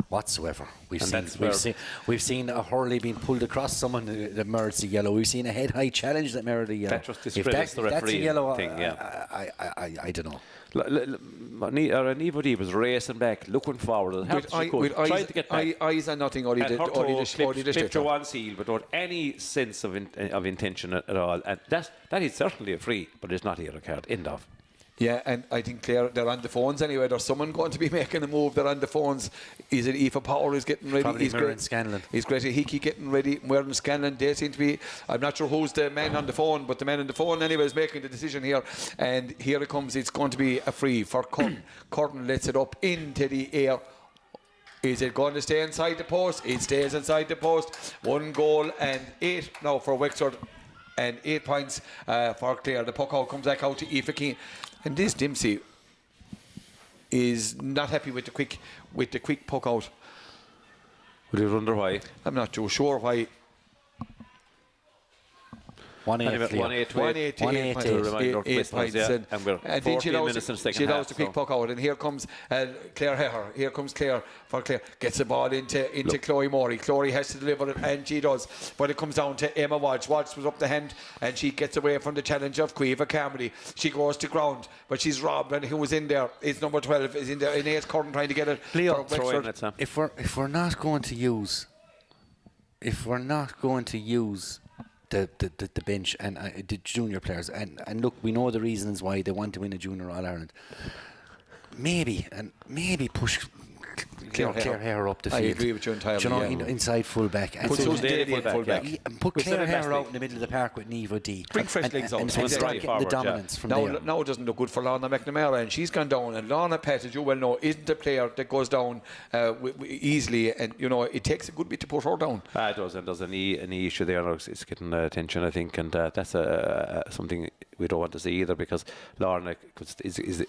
whatsoever. We've seen a hurley being pulled across someone that merits a yellow. We've seen a head high challenge that merits a yellow. That just discredits the referee. That's a yellow thing. I don't know. Niamh O'Dea was racing back, looking forward, trying to get back. Eyes and nothing. Only clipped to one seal without any sense of intention at all. And that is certainly a free, but it's not a yellow card. End of. Yeah, and I think Claire, they're on the phones anyway. There's someone going to be making a move. They're on the phones. Is it Aoife Power is getting ready? Probably Muireann Scanlon. He's Greta Hickey getting ready. Muireann Scanlon, they seem to be. I'm not sure who's the man on the phone, but the man on the phone anyway is making the decision here. And here it comes. It's going to be a free for Curtin. Curtin lets it up into the air. Is it going to stay inside the post? It stays inside the post. 1 goal and 8 now for Wexford. And 8 points for Clare. The puck out comes back out to Aoife Keane. And this Dempsey is not happy with the quick puck out. Would you wonder why? I'm not too sure why. 1-8 points. And then she allows the quick puck out. And here comes Claire Heher. Here comes Claire for Claire. Gets the ball into Chloe Morey. Chloe has to deliver it, and she does. But it comes down to Emma Walsh. Walsh was up the hand, and she gets away from the challenge of Caoimhe Carmody. She goes to ground, but she's robbed. And who was in there? It's number 12. Is in there. Inez Curtin trying to get it. Leo, if we're not going to use the bench and the junior players, and look, we know the reasons why they want to win a junior All-Ireland. Maybe push Claire Heher up the field. I agree with you entirely. Inside full back. And put Susan Daly in full back. Put Claire Heher out in the middle of the park with Niamh O'Dea. Bring fresh legs out. And start getting the dominance from there. Now it doesn't look good for Lorna McNamara, and she's gone down. And Lorna Pat, as you well know, isn't a player that goes down easily. And it takes a good bit to put her down. It does, and there's a knee issue there. It's getting attention, I think, and that's something we don't want to see either, because Lorna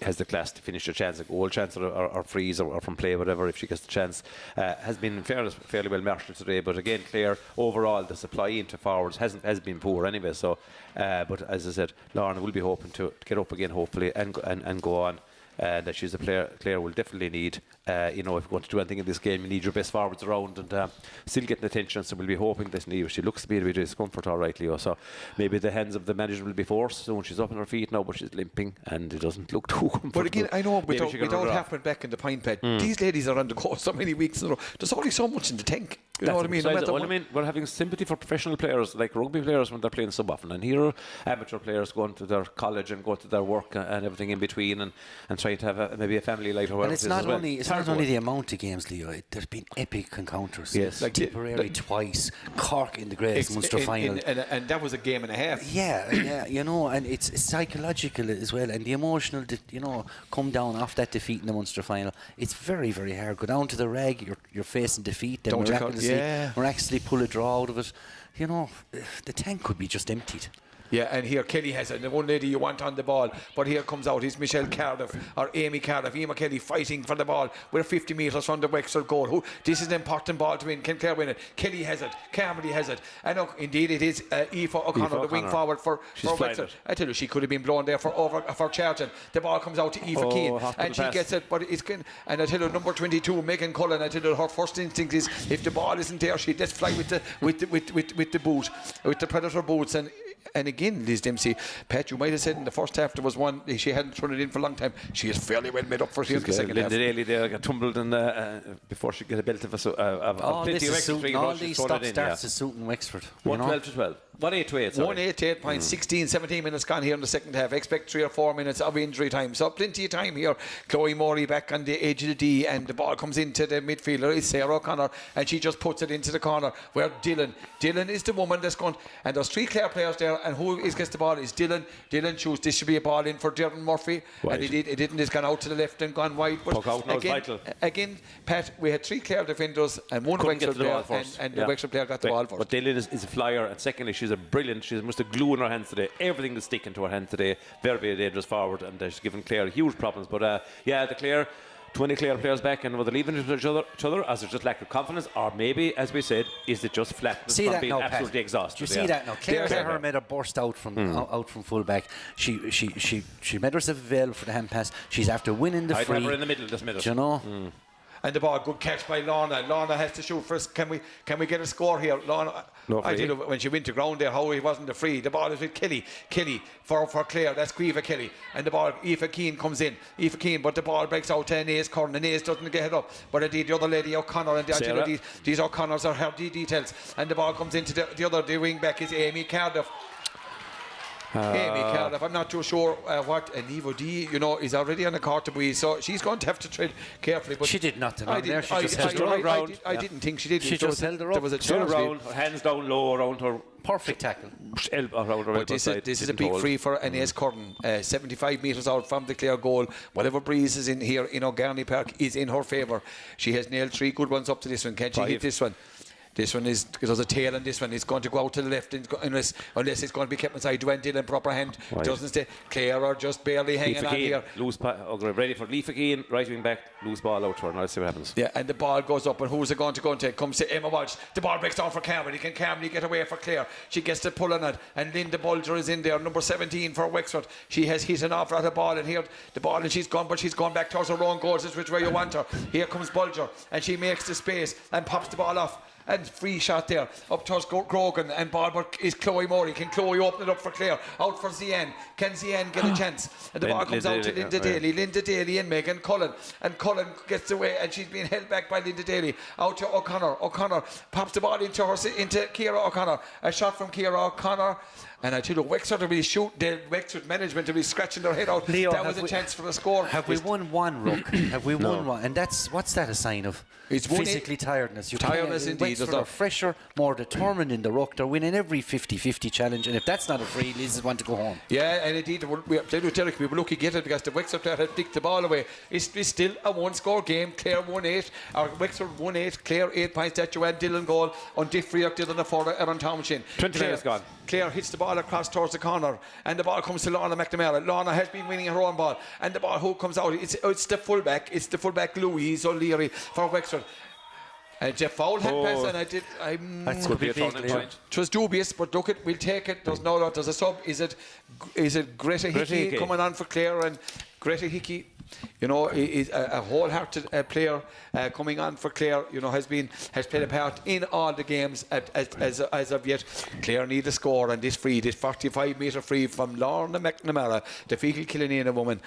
has the class to finish a chance, a goal chance or freeze or from play, whatever, if she gets the chance. Has been in fairness fairly well marshalled today, but again, Claire, overall the supply into forwards has been poor anyway. So but as I said, Lorna will be hoping to get up again, hopefully, and go on. That she's a player Claire will definitely need. If you're going to do anything in this game, you need your best forwards around, and still getting attention. So we'll be hoping this Niamh. She looks to be in a bit of discomfort, all right, Leo. So maybe the hands of the manager will be forced soon. She's up on her feet now, but she's limping, and it doesn't look too comfortable. But again, I know without happening back in the pint pad, these ladies are on the course so many weeks in a row. There's only so much in the tank. You know what I mean? We're having sympathy for professional players, like rugby players, when they're playing so often, and here amateur players going to their college and going to their work and everything in between, and trying to have maybe a family life or whatever. And it's not only the amount of games, Leo. There's been epic encounters. Yes, like Tipperary twice, Cork in the greatest Munster final, and that was a game and a half. Yeah, and it's psychological as well, and the emotional, come down off that defeat in the Munster final. It's very, very hard. Go down to the rag, you're facing defeat, then miraculously pull a draw out of it. The tank could be just emptied. Yeah, and here Kelly has it, the one lady you want on the ball, but here comes out is Michelle Cardiff or Amy Cardiff. Emma Kelly fighting for the ball. We're 50 metres from the Wexford goal. This is an important ball to win. Can Clare win it? Kelly has it. Carmody has it. And look, indeed it is Aoife O'Connor, the wing forward for Wexford. I tell you, she could have been blown there for Charlton. The ball comes out to Aoife Keane, and she gets it, but it's good. And I tell you, number 22, Megan Cullen, I tell you, her first instinct is if the ball isn't there, she lets fly with the boot, with the Predator boots. And again, Liz Dempsey, Pat, you might have said in the first half there was one she hadn't thrown it in for a long time. She is fairly well made up for it in the second half. Linda Daly there got tumbled before she got a belt of all these stop starts to suit in Wexford. 12 to 12. 1-8 to 8. 1-8 points, 16, 17 minutes gone here in the second half. Expect 3 or 4 minutes of injury time. So plenty of time here. Chloe Morey back on the edge of the D, and the ball comes into the midfielder. It's Sarah O'Connor, and she just puts it into the corner where Dylan is the woman that's going. And there's 3 Clare players there, and who gets the ball is Dylan. Dylan chooses this should be a ball in for Darren Murphy, and it didn't. It's gone out to the left and gone wide. But again, Pat, we had 3 Clare defenders and 1 Wexford player, and the Wexford player got the ball first. But Dylan is a flyer, and secondly, she's a brilliant. She must have glue in her hands today. Everything is sticking to her hand today. Very, very dangerous forward, and she's given Clare huge problems. But the Clare, 20 Clare players back, and whether leaving each other as there's just lack of confidence, or maybe, as we said, is it just flatness from being absolutely exhausted? You see that now? Claire Gallagher made her burst out from full back. She made herself available for the hand pass. She's after winning the free. I'd have her in the middle this minute. Do you know? And the ball, good catch by Lorna. Lorna has to shoot first. Can we get a score here? Lorna, I tell you, when she went to ground there, how he wasn't a free. The ball is with Kelly. Kelly for Clare. That's Eva Kelly. And the ball, Aoife Keane comes in. Aoife Keane, but the ball breaks out to Anais Curran. Anais doesn't get it up. But indeed, the other lady, O'Connor, and these O'Connors are her details. And the ball comes into the wing back is Amy Cardiff. Amy Cardiff, I'm not too sure what an Evo D, is already on the court to be, so she's going to have to tread carefully. But she did nothing on there. I didn't think she did. She just held her up. There was a turn around, her hands down low around her. Perfect tackle. But this is a big free for Anais Curran. 75 metres out from the Clare goal. Whatever breeze is in here in O'Garney Park is in her favour. She has nailed 3 good ones up to this one. Can she hit this one? This one is, because there's a tail on this one, it's going to go out to the left unless it's going to be kept inside. Dwayne Dillon, proper hand, doesn't stay. Clare are just barely hanging on here. Ready for Leaf again, right wing back, loose ball out to her. Now let's see what happens. Yeah, and the ball goes up, and who's it going to go and take? Comes to Emma Walsh. The ball breaks down for Carmody. Can Carmody get away for Clare? She gets to pull on it, and Linda Bulger is in there, number 17 for Wexford. She has hit an awful lot of ball, and here the ball, and she's gone, but she's gone back towards her own goals. It's which way you want her. Here comes Bulger, and she makes the space and pops the ball off. And free shot there up towards Grogan, and ball but is Chloe Morey. Can Chloe open it up for Clare? Out for Zian. Can Zian get a chance? And the ball comes out to Linda Daly. Linda Daly and Megan Cullen, and Cullen gets away, and she's being held back by Linda Daly. Out to O'Connor. O'Connor pops the ball into Ciara O'Connor. A shot from Ciara O'Connor. And I tell you, Wexford will be the Wexford management will be scratching their head out. Leo, that was a chance for the score. Have we won one ruck? Have we won one? And what's that a sign of? It's physically tiredness. Tiredness indeed. Wexford are fresher, more determined in the ruck. They're winning every 50-50 challenge, and if that's not a free, Liz want to go home. Yeah, and indeed, we were lucky to get it because the Wexford player had flicked the ball away. It's still a one-score game. Clare 1-8, or Wexford 1-8. Clare 8 points. That Joanne Dillon goal on Diffrey Dillon for Aaron Townshend. 20 minutes gone. Clare hits the ball across towards the corner, and the ball comes to Lorna McNamara. Lorna has been winning her own ball, and the ball who comes out? It's the fullback. It's the fullback Louise O'Leary for Wexford. And Jeff foul hand pass, and That's could be a turning point. It was dubious, but look, we'll take it. There's no doubt. There's a sub. Is it Greta Hickey coming on for Clare? And Greta Hickey, is a wholehearted player coming on for Clare. Has played a part in all the games as of yet. Clare need a score, and this 45-metre free from Lorna McNamara, the Fecal Killinane woman,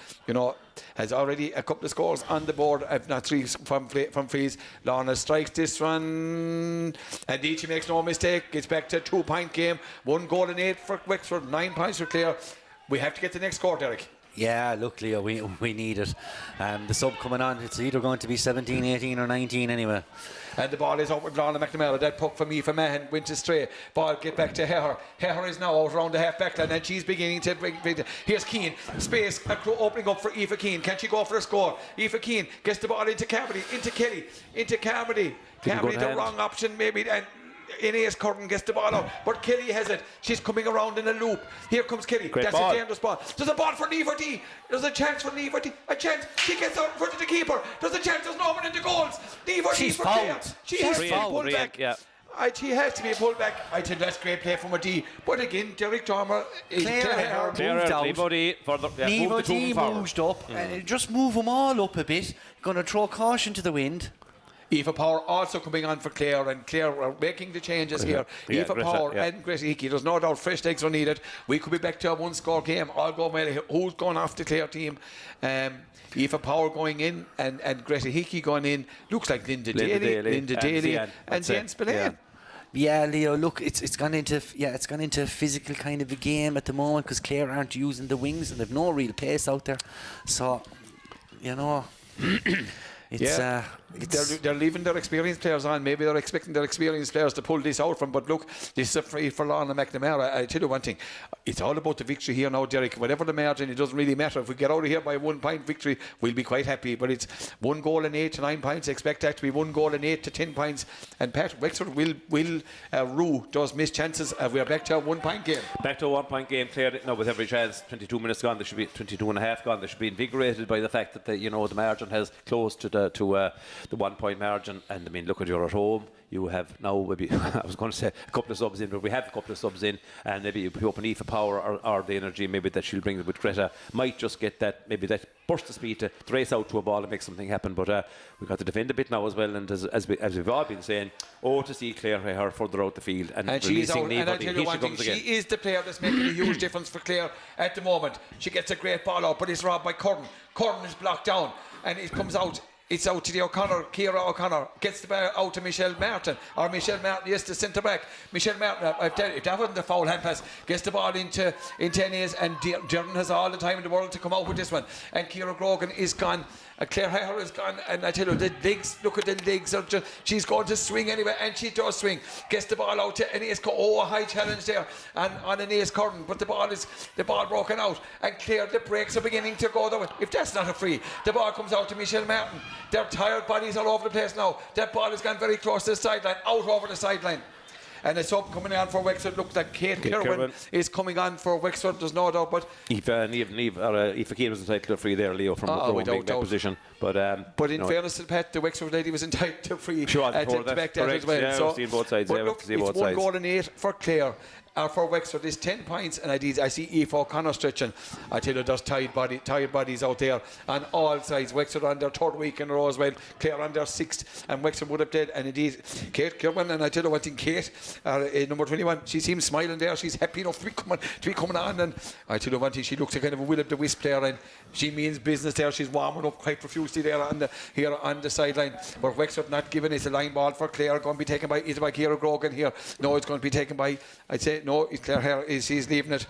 has already a couple of scores on the board, if not 3 from frees. Lorna strikes this one, and she makes no mistake. It's back to a 2-point game. 1 goal and 8 for Wexford, 9 points for Clare. We have to get the next score, Derek. Yeah, look, Leo, we need it. The sub coming on, it's either going to be 17, 18 or 19 anyway. And the ball is out with Lorna McNamara. That puck for Aoife Mahan went astray. Ball get back to Heher. Heher is now out around the half back line, and she's beginning to bring. Here's Keane. Space opening up for Aoife Keane. Can she go for a score? Aoife Keane gets the ball into Carmody, into Kelly, into Carmody. Carmody, the wrong option maybe. And Anais Curran gets the ball out, but Kelly has it. She's coming around in a loop. Here comes Kelly. That's a dangerous ball. There's a ball for Neva D. There's a chance for Neva D. A chance. She gets out in front of the keeper. There's a chance. There's no one in the goals. Neva D for Clare. She has to be pulled back. Yeah. She has to be pulled back. I think that's great play from a D. But again, Derek Dormer is Clare moved out. Neva D moved up, and just move them all up a bit. Going to throw caution to the wind. Aoife Power also coming on for Clare, and Clare are making the changes here. Aoife Power and Greta Hickey. There's no doubt fresh legs are needed. We could be back to a 1-score game. All go well. Who's going off the Clare team? Aoife Power going in and Greta Hickey going in. Looks like Linda Daly and Zian Spillane. Yeah, Leo. Look, it's gone into a physical kind of a game at the moment because Clare aren't using the wings and they've no real pace out there. So, you know, they're leaving their experienced players on. Maybe they're expecting their experienced players to pull this out from. But look, this is a free for Lorna McNamara. I tell you one thing, it's all about the victory here now, Derek. Whatever the margin, it doesn't really matter. If we get out of here by 1 point victory, we'll be quite happy. But it's 1 goal and 8 to 9 points. Expect that to be 1 goal and 8 to 10 points. And Pat, Wexford will rue those missed chances. We are back to a 1 point game. Back to a 1 point game. Clare now with every chance. 22 minutes gone. There should be 22 and a half gone. They should be invigorated by the fact that the margin has closed to the 1 point margin. And I mean, look at you're at home. You have now maybe I was going to say a couple of subs in, but we have a couple of subs in, and maybe you open Aoife Power or the energy maybe that she'll bring with Greta might just get that burst of speed to race out to a ball and make something happen. But we've got to defend a bit now as well, and as we've all been saying, to see Clare her further out the field and she's out. Niamh, And I tell you one thing, she is the player that's making a huge difference for Clare at the moment. She gets a great ball out, but it's robbed by Curran. Curran is blocked down, and it comes out. It's out to the O'Connor, Ciara O'Connor, gets the ball out to Michelle Martin, yes, the centre back. Michelle Martin, if that wasn't a foul hand pass, gets the ball into A's, and Derren has all the time in the world to come out with this one. And Ciara Grogan is gone. Claire Hare is gone, and I tell you, the legs, look at the legs, she's going to swing anyway, and she does swing. Gets the ball out to Ace, a high challenge there, and on an Ace Curran, but the ball broken out, and Claire, the breaks are beginning to go the way. If that's not a free, the ball comes out to Michelle Martin. Their tired bodies all over the place now. That ball has gone very close to the sideline, out over the sideline. And it's up coming on for Wexford. Looks like Kate Kirwan is coming on for Wexford, there's no doubt. But Aoife Keane was entitled to a free there, Leo, from a position. But in fairness to Pat, the Wexford lady was entitled to free to back that as well. Yeah, so, we've seen both sides. But look, it's 1 goal and 8 for Clare. For Wexford, it's 10 points, and I see Aoife O'Connor stretching. I tell you, there's tired bodies out there on all sides. Wexford on their 3rd week in a row as well. Clare on their 6th, and Wexford would have played. And indeed, Kate Kirwan, and I tell you one thing, Kate, number 21, she seems smiling there. She's happy enough to be coming on. And I tell you one thing, she looks a kind of a will-o'-the-wisp player, and she means business there. She's warming up quite profusely there on the sideline. But Wexford not given. It's a line ball for Clare, going to be taken by Ciara Grogan here. No, it's going to be taken by, I'd say, no, it's Clare Hare he's leaving it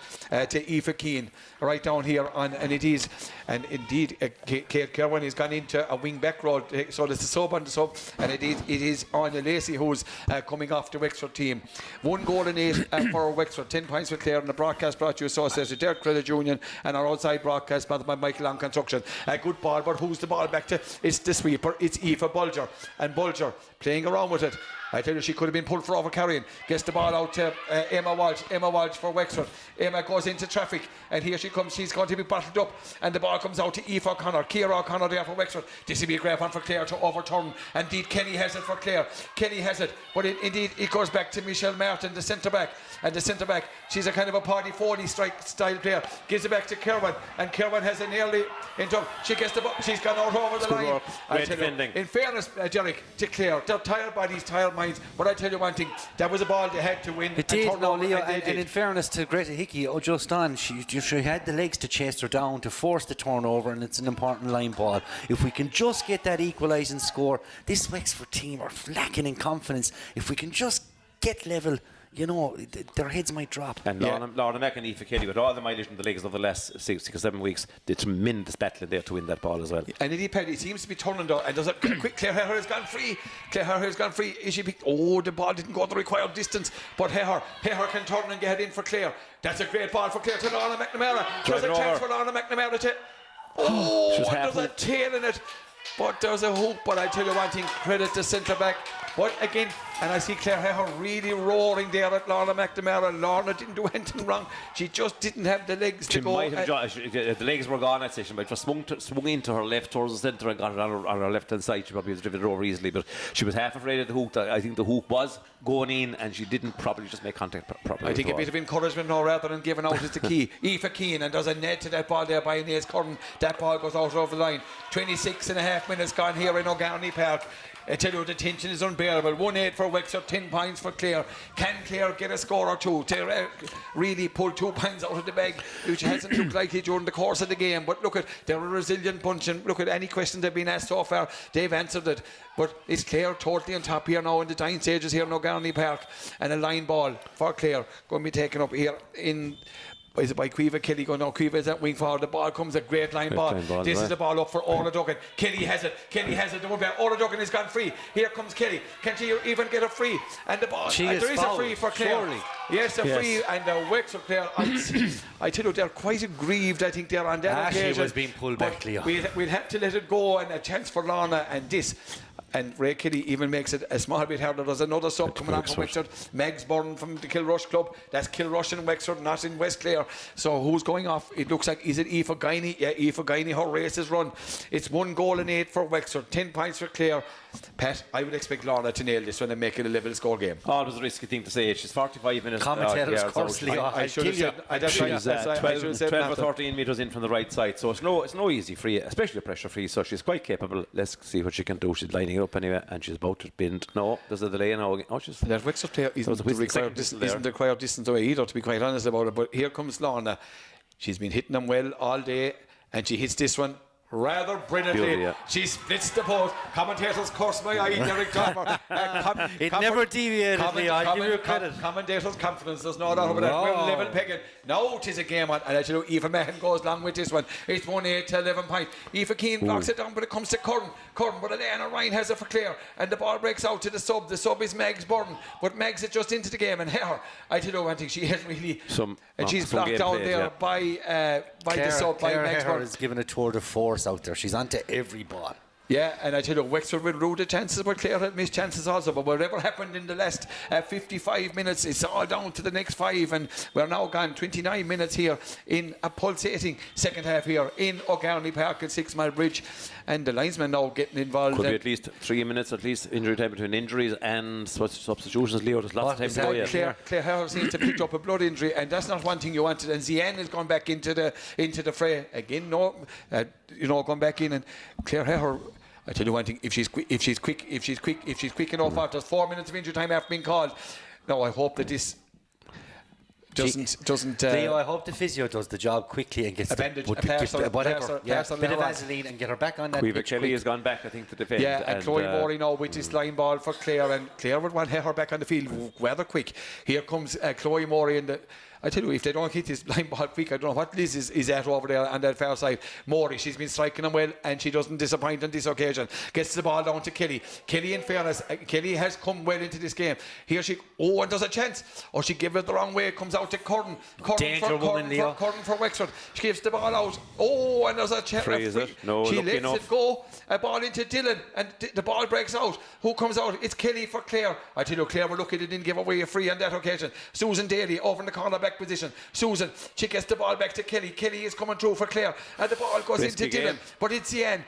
to Aoife Keane right down here and it is, and indeed Kate Kirwan has gone into a wing back role, so there's a sub on the sub, and it is Anya Lacey who's coming off the Wexford team. 1 goal and 8 for Wexford, 10 points for Clare, and the broadcast brought you associated Derek Credit Union, and our outside broadcast by Michael on Construction. A good ball, but who's the ball back to? It's the sweeper, it's Aoife Bulger, and Bulger playing around with it. I tell you, she could have been pulled for over carrying. Gets the ball out to Emma Walsh. Emma Walsh for Wexford. Emma goes into traffic, and here she comes. She's going to be bottled up, and the ball comes out to Aoife O'Connor. Ciara O'Connor there for Wexford. This will be a great one for Clare to overturn. Indeed, Kenny has it for Clare. Kenny has it, but indeed it goes back to Michelle Martin, the centre back. And the centre back, she's a kind of a party 40 strike style player. Gives it back to Kirwan, and Kirwan has a nearly into. She gets the ball. She's gone out over the line. Great defending. In fairness, Derek, to Clare, they're tired bodies, tired minds. But I tell you one thing, that was a ball they had to win. It did, no, Leo, and in fairness to Greta Hickey, just on, she had the legs to chase her down, to force the turnover, and it's an important line ball. If we can just get that equalising score, this Wexford team are lacking in confidence. If we can just get level, you know, their heads might drop. And Lorna Mac and Aoife Kelly, with all the mileage in the legs over the last 6 or 7 weeks, did tremendous battling there to win that ball as well. And indeed, Paddy, seems to be turning though, and there's a quick Clare Hare has gone free. Clare Hare has gone free. Is she picked? Oh, the ball didn't go the required distance, but Hare can turn and get it in for Clare. That's a great ball for Clare to Lorna McNamara. There's a chance for Lorna McNamara to. Oh, there's a tail in it. But there's a hoop, but I tell you one thing, credit to centre back. But again, and I see Clare Hare really roaring there at Lorna McNamara. Lorna didn't do anything wrong. She just didn't have the legs to go. The legs were gone at session, but just swung into her left towards the centre and got it on her left hand side. She probably was driven it over easily, but she was half afraid of the hook. I think the hook was going in, and she didn't probably just make contact properly. I think a bit of encouragement now rather than giving out is the key. Aoife Keane, and there's a net to that ball there by Inez Curran. That ball goes out over the line. 26 and a half minutes gone here in O'Garney Park. I tell you, the tension is unbearable. 1-8 for for Wexford, 10 points for Clare. Can Clare get a score or two to really pull 2 points out of the bag, which hasn't looked like it during the course of the game? But look, they're a resilient bunch, and look at any questions they've been asked so far, they've answered it. But it's Clare totally on top here now in the dying stages here in O'Garney Park, and a line ball for Clare going to be taken up here in. Is it by Cueva? Kelly going, no, Cueva is that wing forward. The ball comes, a great line ball. This is the ball up for Orla Duggan. Kelly has it. The one back. Orla Duggan has gone free. Here comes Kelly. Can she even get a free? And the ball. There is a free for Clare. Surely. Yes, a free. And the Wexford Clare. I tell you, they're quite aggrieved, I think, they're on that occasion. She was being pulled back, Leo. We'll have to let it go, and a chance for Lorna and this. And Ray Kelly even makes it a small bit harder. There's another sub coming on from Wexford. Megs Byrne from the Kilrush club. That's Kilrush in Wexford, not in West Clare. So who's going off? It looks like, is it Aoife Guiney? Yeah, Aoife Guiney, her race is run. It's 1 goal and 8 for Wexford, 10 points for Clare. Pat, I would expect Lorna to nail this one and make it a level score game. Oh, it was a risky thing to say. She's 45 minutes. Commentators curse Leo. I should have said, she's 12 or 13 metres in from the right side. So it's no easy free, especially a pressure free. So she's quite capable. Let's see what she can do. She's lining it up anyway, and she's about to bend. No, there's a delay now. Oh, she's that Wexford player isn't the required distance away either, to be quite honest about it. But here comes Lorna. She's been hitting them well all day, and she hits this one rather brilliantly. She splits the post. Commentators curse my eye, Derek Dormer. It never deviated, Leo. I'll give you credit. Commentators' confidence, there's no doubt about that. We're level pegging. Now it is a game on, and I tell you, Aoife Mahan goes along with this one. It's 1-8 to 11 points. Aoife Keane blocks it down, but it comes to Curran, but Elena Ryan has it for Clare, and the ball breaks out to the sub. The sub is Megs Byrne, but Megs it just into the game, and her, I tell you one thing, she has really, and she's blocked down there by the sub, by Megs Byrne. Is given a tour de force out there. She's onto every ball. Yeah, and I tell you, Wexford will rue the chances, but Clare had missed chances also. But whatever happened in the last 55 minutes, it's all down to the next 5, and we're now gone 29 minutes here in a pulsating second half here in O'Garney Park at 6 Mile Bridge, and the linesmen now getting involved. Could be at least 3 minutes, at least injury time between injuries and substitutions. Leo, there's lots of time to go. Clare Howard seems to pick up a blood injury, and that's not one thing you wanted. And Zian has gone back into the fray again. Gone back in, and Clare Howard. I tell you one thing: if she's quick enough, there's 4 minutes of injury time after being called. No, I hope that this doesn't. Leo, I hope the physio does the job quickly and gets a bandage, a plaster, bit of Vaseline and get her back on that. Cueva Kelly has gone back, I think, to defend. Yeah, and Chloe Morey now with this line ball for Clare, and Clare would want her back on the field rather quick. Here comes Chloe Morey in the. I tell you, if they don't hit this line ball quick, I don't know what Liz is at over there on that far side. Morey, she's been striking them well, and she doesn't disappoint on this occasion. Gets the ball down to Kelly. Kelly, in fairness, Kelly has come well into this game. Here she, and there's a chance. She gave it the wrong way. Comes out to Curran. Curran for Wexford. She gives the ball out. And there's a chance. Free, is it? No, she lets enough. it go. A ball into Dylan, and the ball breaks out. Who comes out? It's Kelly for Clare. I tell you, Clare were lucky they didn't give away a free on that occasion. Susan Daly over in the corner back position. Susan, she gets the ball back to Kelly. Kelly is coming through for Clare, and the ball goes into Dylan. But it's Zian.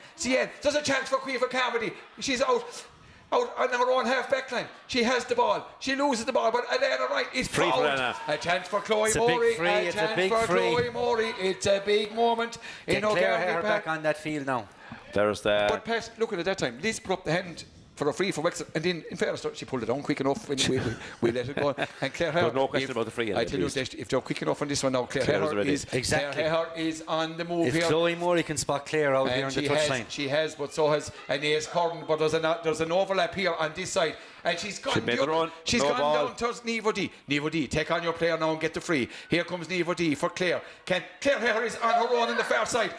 There's a chance for Cueva Carmody. She's out on her own half back line. She has the ball. She loses the ball, but Elena Wright is free for a chance for Chloe Morey. Chloe Morey. It's a big moment in O'Garney Park. Back on that field now. There's the. But Pat, looking at that time, Liz put up the hand for a free for Wexford, and then in fairness she pulled it on quick enough when we let it go. And Clare Howard, no question about the free. I tell you, if they're quick enough on this one now, Clare Howard is on the move here. If Chloe Morey can spot Clare out here on the touchline, she has, but so has Anais Curran. But there's an overlap here on this side, and she's gone down towards Nivo D. Nivo D, take on your player now and get the free. Here comes Nivo D for Clare. Clare Howard is on her own on the far side.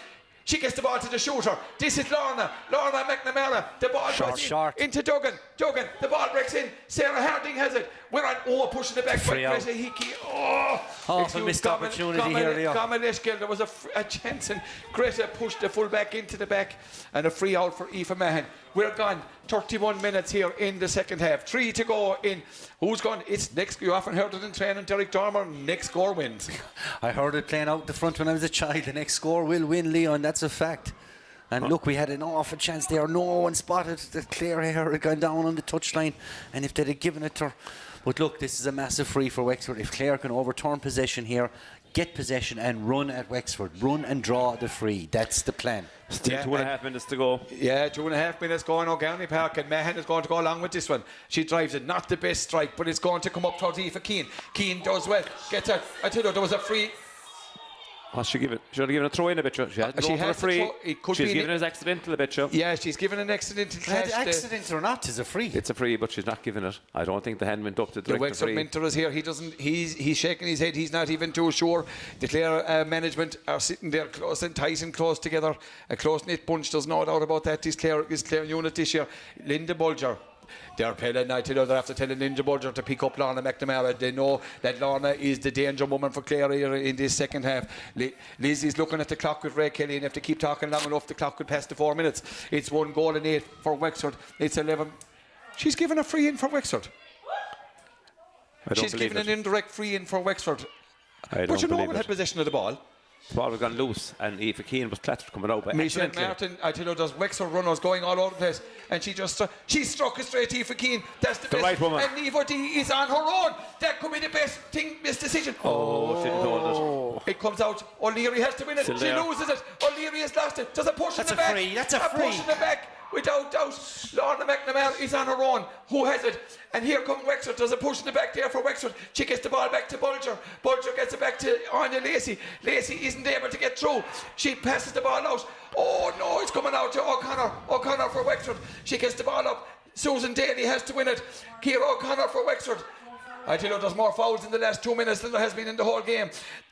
She gets the ball to the shooter. This is Lorna McNamara. The ball goes into Duggan. The ball breaks in. Sarah Harding has it. We're on pushing it back by Greta Hickey. A missed opportunity here, Leo. There was a chance, and Greta pushed the full back into the back, and a free out for Aoife Mahan. We're gone 31 minutes here in the second half. 3 to go in. Who's gone? It's next. You often heard it in training, Derek Dormer. Next score wins. I heard it playing out the front when I was a child. The next score will win, Leon. That's a fact. And look, we had an awful chance there. No one spotted that Clare Hare had gone down on the touchline, and if they'd have given it to her. But look, this is a massive free for Wexford. If Clare can overturn possession here, get possession and run at Wexford. Run and draw the free. That's the plan. Still 2.5 minutes to go. Yeah, 2.5 minutes going O'Garney Park, and Mahan is going to go along with this one. She drives it, not the best strike, but it's going to come up towards Aoife Keane. Keane does well, gets her. I tell you, there was a free. What's she given? She had given a throw in a bit. She had She for a has free. She's given it as accidental a bit. Yeah, she's given an accidental catch. Accident or not, is a free. It's a free, but she's not giving it. I don't think the hand went up to direct the Wexford free. Minter is here. He's shaking his head. He's not even too sure. The Clare management are sitting there close and tight and close together. A close-knit bunch. There's no doubt about that. This Clare unit this year. Linda Bulger. They're telling, I tell you, they're after telling Linda Bulger to pick up Lorna McNamara. They know that Lorna is the danger woman for Clare here in this second half. Liz is looking at the clock with Ray Kelly, and if they keep talking long enough, the clock could pass the 4 minutes. It's 1 goal and 8 for Wexford. It's 11. She's given a free in for Wexford. She's given an indirect free in for Wexford. But you know what had possession of the ball. The ball was gone loose, and Aoife Keane was clattered coming out by Michelle Martin, I tell you, there's Wexford runners going all over the place, and she struck it straight to Aoife Keane. That's the best. Right woman. And Niamh O'Dea is on her own. That could be the best thing, this decision. Oh, she told it. It comes out. O'Leary has to win it. Still she there. loses it. O'Leary has lost it. There's a push That's in the a back. free. That's a free. Push in the back. Without doubt, Lorna McNamara is on her own. Who has it? And here comes Wexford. There's a push in the back there for Wexford. She gets the ball back to Bulger. Bulger gets it back to Anya Lacey. Lacey isn't able to get through. She passes the ball out. Oh no, it's coming out to O'Connor. O'Connor for Wexford. She gets the ball up. Susan Daly has to win it. Ciara O'Connor for Wexford. I tell you, there's more fouls in the last 2 minutes than there has been in the whole game.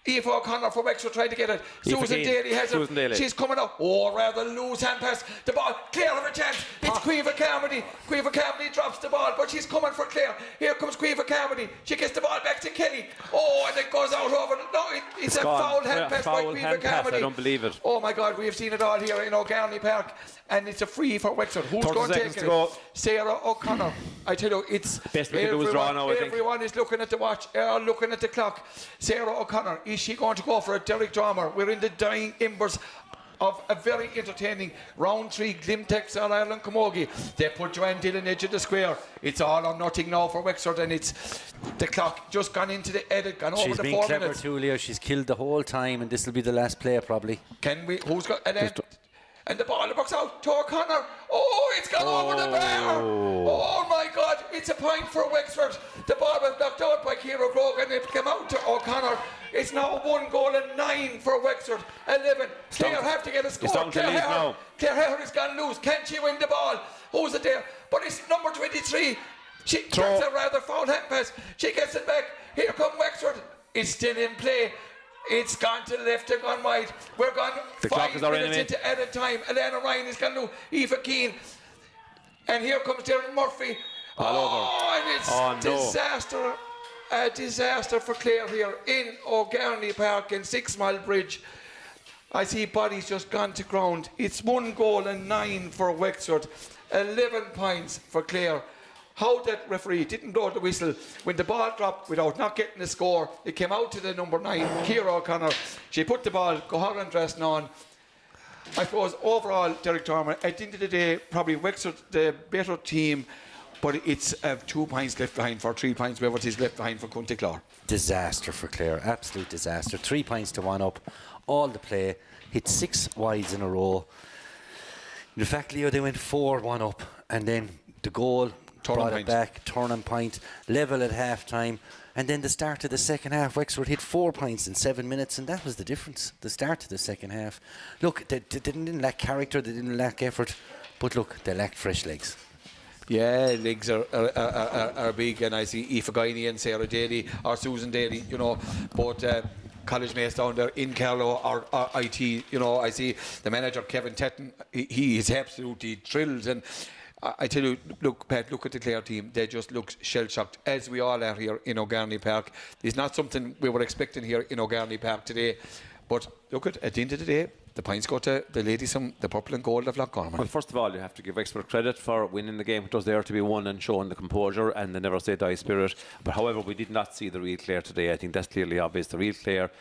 Aoife O'Connor for Wexford trying to get it. Susan Daly has it. She's coming up. Oh, rather loose hand pass. The ball. Clare have a chance. It's Quiva Carmody. Quiva Carmody drops the ball, but she's coming for Clare. Here comes Quiva Carmody. She gets the ball back to Kelly. Oh, and it goes out over. No, it's a foul hand pass by Quiva Carmody. I don't believe it. Oh my God, we have seen it all here in O'Garney Park, and it's a free for Wexford. Who's going to take it? Sarah O'Connor. I tell you, it's best we can do is draw now. I think everyone is looking at the watch, looking at the clock. Sarah O'Connor, is she going to go for it? Derek Dormer. We're in the dying embers of a very entertaining round 3 Glimtex All Ireland Camogie. They put Joanne Dillon edge of the square. It's all or nothing now for Wexford, and it's the clock just gone into the edit, gone over the 4 minutes. She's been clever too, Leo. She's killed the whole time, and this will be the last player probably. Can we? Who's got? And the ball box out to O'Connor. Oh, it's gone over the bar. Oh my God, it's a point for Wexford. The ball was knocked out by Ciara Grogan. It came out to O'Connor. It's now 1 goal and 9 for Wexford. 11. Clare have to get a score. Clare Harris gone loose. Can she win the ball? Who's it there? But it's number 23. She gets a rather foul hand pass. She gets it back. Here come Wexford. It's still in play. It's gone to the left and gone wide. We're gone 5 minutes into added time. Elena Ryan is gone to Aoife Keane. And here comes Darren Murphy. And it's disaster. A disaster for Clare here in O'Garney Park in 6 Mile Bridge. I see bodies just gone to ground. It's 1 goal and 9 for Wexford. 11 points for Clare. How that referee didn't blow the whistle when the ball dropped without not getting the score. It came out to the number 9, Ciara O'Connor. She put the ball, Goharan dressing on. I suppose overall, Derek Dormer, at the end of the day, probably Wexford the better team, but it's 2 points left behind for 3 points, whatever it is left behind for County Clare. Disaster for Clare, absolute disaster. 3 points to 1 up, all the play, hit 6 wides in a row. In fact, Leo, they went 4-1 up, and then the goal brought it back, turning point, level at half time, and then the start of the second half, Wexford hit 4 points in 7 minutes, and that was the difference, the start of the second half. Look, they didn't lack character, they didn't lack effort, but look, they lacked fresh legs. Yeah, legs are big, and I see Aoife Guiney and Sarah Daly, or Susan Daly, you know, both college mates down there in Carlow or IT, you know. I see the manager, Kevin Tetton, he is absolutely thrilled, and I tell you, look, Pat, look at the Clare team. They just look shell-shocked, as we all are here in O'Garney Park. It's not something we were expecting here in O'Garney Park today. But look, at the end of the day, the points go to the ladies from the purple and gold of Lochgarman. Well, first of all, you have to give Wexford credit for winning the game. It was there to be won and showing the composure and the never say die spirit. But however, we did not see the real Clare today. I think that's clearly obvious. The real Clare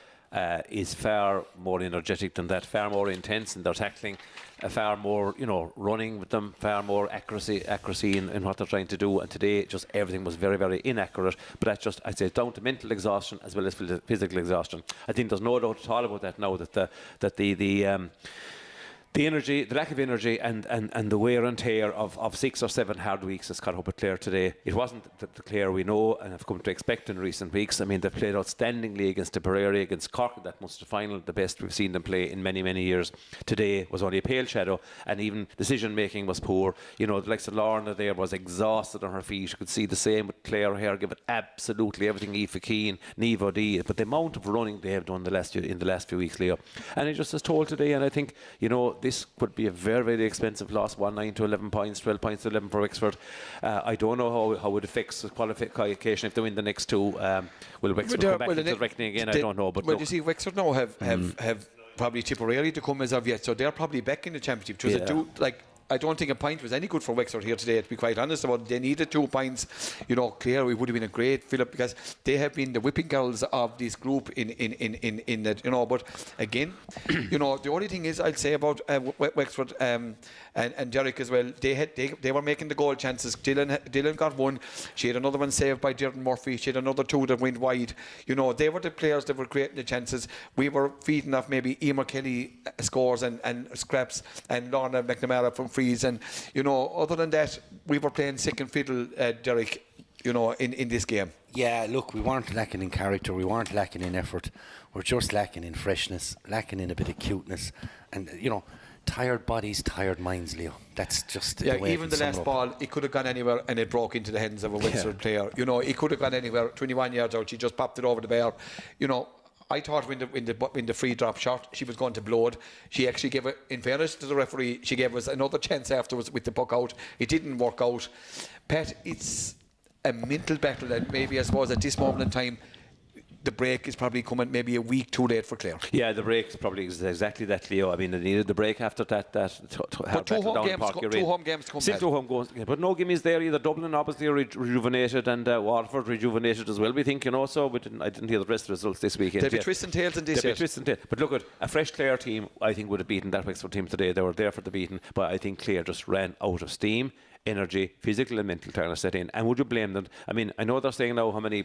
is far more energetic than that, far more intense in their tackling, far more, running with them, far more accuracy in what they're trying to do. And today, just everything was very, very inaccurate. But that's just, I'd say, down to mental exhaustion as well as physical exhaustion. I think there's no doubt at all about that now, that the energy, the lack of energy, and the wear and tear of 6 or 7 hard weeks has caught up with Clare today. It wasn't the Clare we know and have come to expect in recent weeks. I mean, they've played outstandingly against Tipperary, against Cork in that Munster final, the best we've seen them play in many, many years. Today was only a pale shadow, and even decision making was poor. The likes of Lorna there was exhausted on her feet. You could see the same with Clare here, give it absolutely everything. Aoife Keane, Niamh O'Dea, but the amount of running they have done in the last few weeks, Leo. And it just is told today, and I think, this could be a very, very expensive loss. 9 to 11 points, 12 points to 11 for Wexford. I don't know how it affects the qualification if they win the next 2. Will Wexford come back into the reckoning again? I don't know. But you see, Wexford now have probably Tipperary to come as of yet, so they're probably back in the championship. I don't think a point was any good for Wexford here today, to be quite honest about it. They needed 2 points. Clare, it would have been a great fill-up because they have been the whipping girls of this group in that, but again, the only thing is I'd say about Wexford and Derek as well, they were making the goal chances. Dylan got 1. She had another one saved by Dearden Murphy. She had another 2 that went wide. They were the players that were creating the chances. We were feeding off maybe Emer Kelly scores and scraps and Lorna McNamara from frees, and other than that we were playing second fiddle, Derek, in this game. Yeah, look, we weren't lacking in character, we weren't lacking in effort, we're just lacking in freshness, lacking in a bit of cuteness, and tired bodies, tired minds, Leo. That's just the way. Even the last ball, it could have gone anywhere and it broke into the hands of a Wexford player. It could have gone anywhere. 21 yards out, she just popped it over the bar. I thought when the free drop shot, she was going to blow it. She actually gave it, in fairness to the referee, she gave us another chance afterwards with the puck out. It didn't work out. Pat, it's a mental battle, and maybe I suppose at this moment in time, the break is probably coming maybe a week too late for Clare. Yeah, the break is probably exactly that, Leo. I mean, they needed the break after that. But 2 home games to come. Still 2 home games, but no gimmies there either. Dublin obviously rejuvenated, and Waterford rejuvenated as well, we think, so I didn't hear the rest of the results this weekend. There'll be twists and tails in this year. But look, at a fresh Clare team, I think, would have beaten that Wexford team today. They were there for the beating, but I think Clare just ran out of steam. Energy, physical and mental turn set in. And would you blame them? I mean, I know they're saying now how many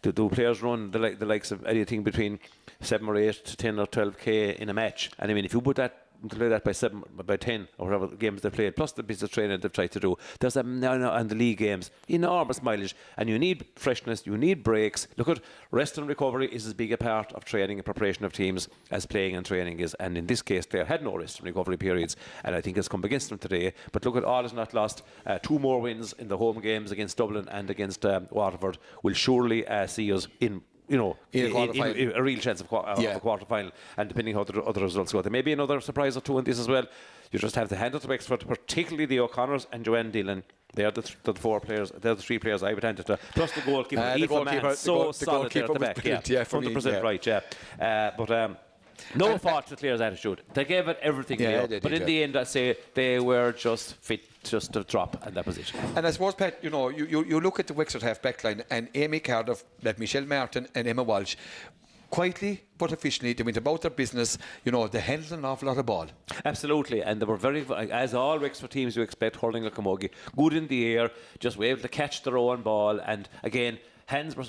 do players run the likes of anything between 7 or 8 to 10 or 12k in a match. And I mean, if you put that multiply that by 7, by 10 or whatever games they played, plus the bits of training they've tried to do, there's and the league games, enormous mileage, and you need freshness, you need breaks. Look at rest and recovery is as big a part of training and preparation of teams as playing and training is, and in this case they had no rest and recovery periods, and I think it's come against them today. But look at all is not lost. 2 more wins in the home games against Dublin and against Waterford will surely see us in a real chance of a quarter final, and depending how the other results go, there may be another surprise or 2 in this as well. You just have to hand it to Wexford, particularly the O'Connors and Joanne Dillon. They are the 4 players. They're the 3 players I would hand it to. Plus the goalkeeper, solid there at the back. 100% right. Yeah, no fault to Clare's attitude. They gave it everything. But in the end, I say they were just fit just to drop, and that was it. And I suppose, Pat, you look at the Wexford half-back line, and Amy Cardiff, Michelle Martin and Emma Walsh, quietly but efficiently, they went about their business. They handled an awful lot of ball. Absolutely, and they were very, as all Wexford teams you expect, hurling a camogie, good in the air, just were able to catch their own ball, and again,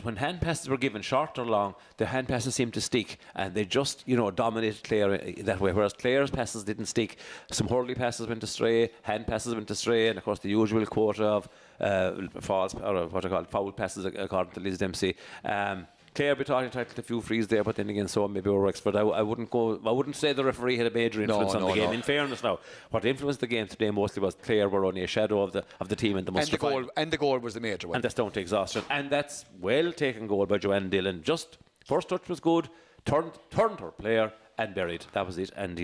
when hand passes were given, short or long, the hand passes seemed to stick, and they just dominated Clare that way, whereas Clare's passes didn't stick. Some hurley passes went astray, hand passes went astray, and of course the usual quota of false, or what I call foul passes according to Liz Dempsey. Clare be talking to a few frees there, but then again, so maybe we're Wexford. I wouldn't say the referee had a major influence on the game. In fairness, now, what influenced the game today mostly was Clare were only a shadow of the team in the Munster final. And the goal was the major one. And that's down to exhaustion. And that's well taken goal by Joanne Dillon. Just first touch was good, turned her player and buried. That was it. And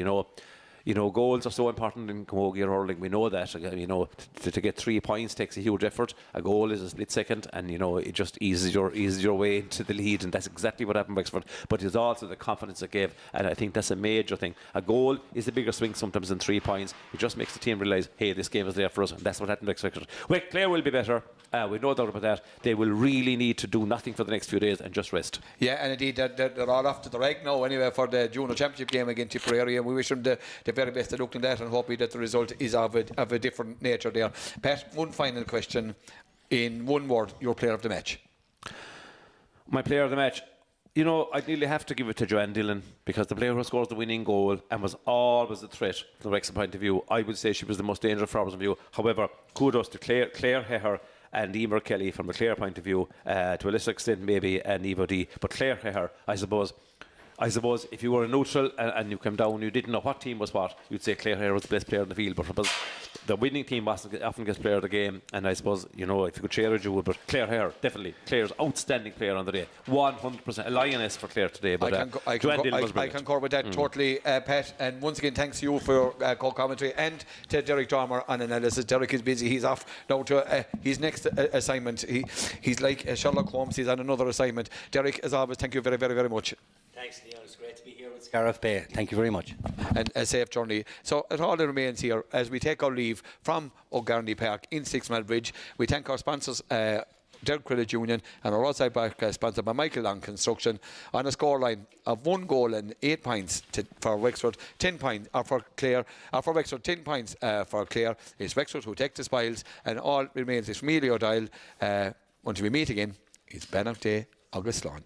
goals are so important in camogie or hurling. We know that. To get 3 points takes a huge effort. A goal is a split second, and it just eases your way into the lead, and that's exactly what happened to Wexford. But it's also the confidence it gave, and I think that's a major thing. A goal is a bigger swing sometimes than 3 points. It just makes the team realise, hey, this game is there for us, and that's what happened to Wexford. Clare will be better. We know doubt about that. They will really need to do nothing for the next few days and just rest. Yeah, and indeed they're all off to the rag now anyway for the Junior Championship game against Tipperary, and we wish them the very best of luck in that, and hopefully that the result is of a different nature there. Pat, one final question in one word: your player of the match. My player of the match, I'd nearly have to give it to Joanne Dillon, because the player who scores the winning goal and was always a threat from the Wexford point of view. I would say she was the most dangerous forward of view. However, kudos to Claire Heher and Emer Kelly from a Clare point of view, to a lesser extent maybe Eva D. But Claire Heher, I suppose if you were a neutral and you came down, you didn't know what team was what, you'd say Claire Heher was the best player in the field. But the winning team often gets player of the game, and I suppose, if you could share it, you would. But Claire Heher, definitely. Claire's outstanding player on the day. 100%. A lioness for Claire today. But I concur with that totally, Pat. And once again, thanks to you for your co-commentary, and to Derek Dormer on analysis. Derek is busy. He's off now to his next assignment. He's like Sherlock Holmes. He's on another assignment. Derek, as always, thank you very, very, very much. Thanks, Leon. It's great to be here with Scariff Bay. Thank you very much. And a safe journey. So it all remains here as we take our leave from O'Garney Park in 6 Mile Bridge. We thank our sponsors, Derg Credit Union, and our outside back sponsored by Michael Long Construction, on a scoreline of 1 goal and 8 points for Wexford, 10 points for Clare, for Wexford, 10 points for Clare. It's Wexford who take the spoils, and all remains is from Emilio O'Dyle. Until we meet again, it's Bannock Day, August Lawn.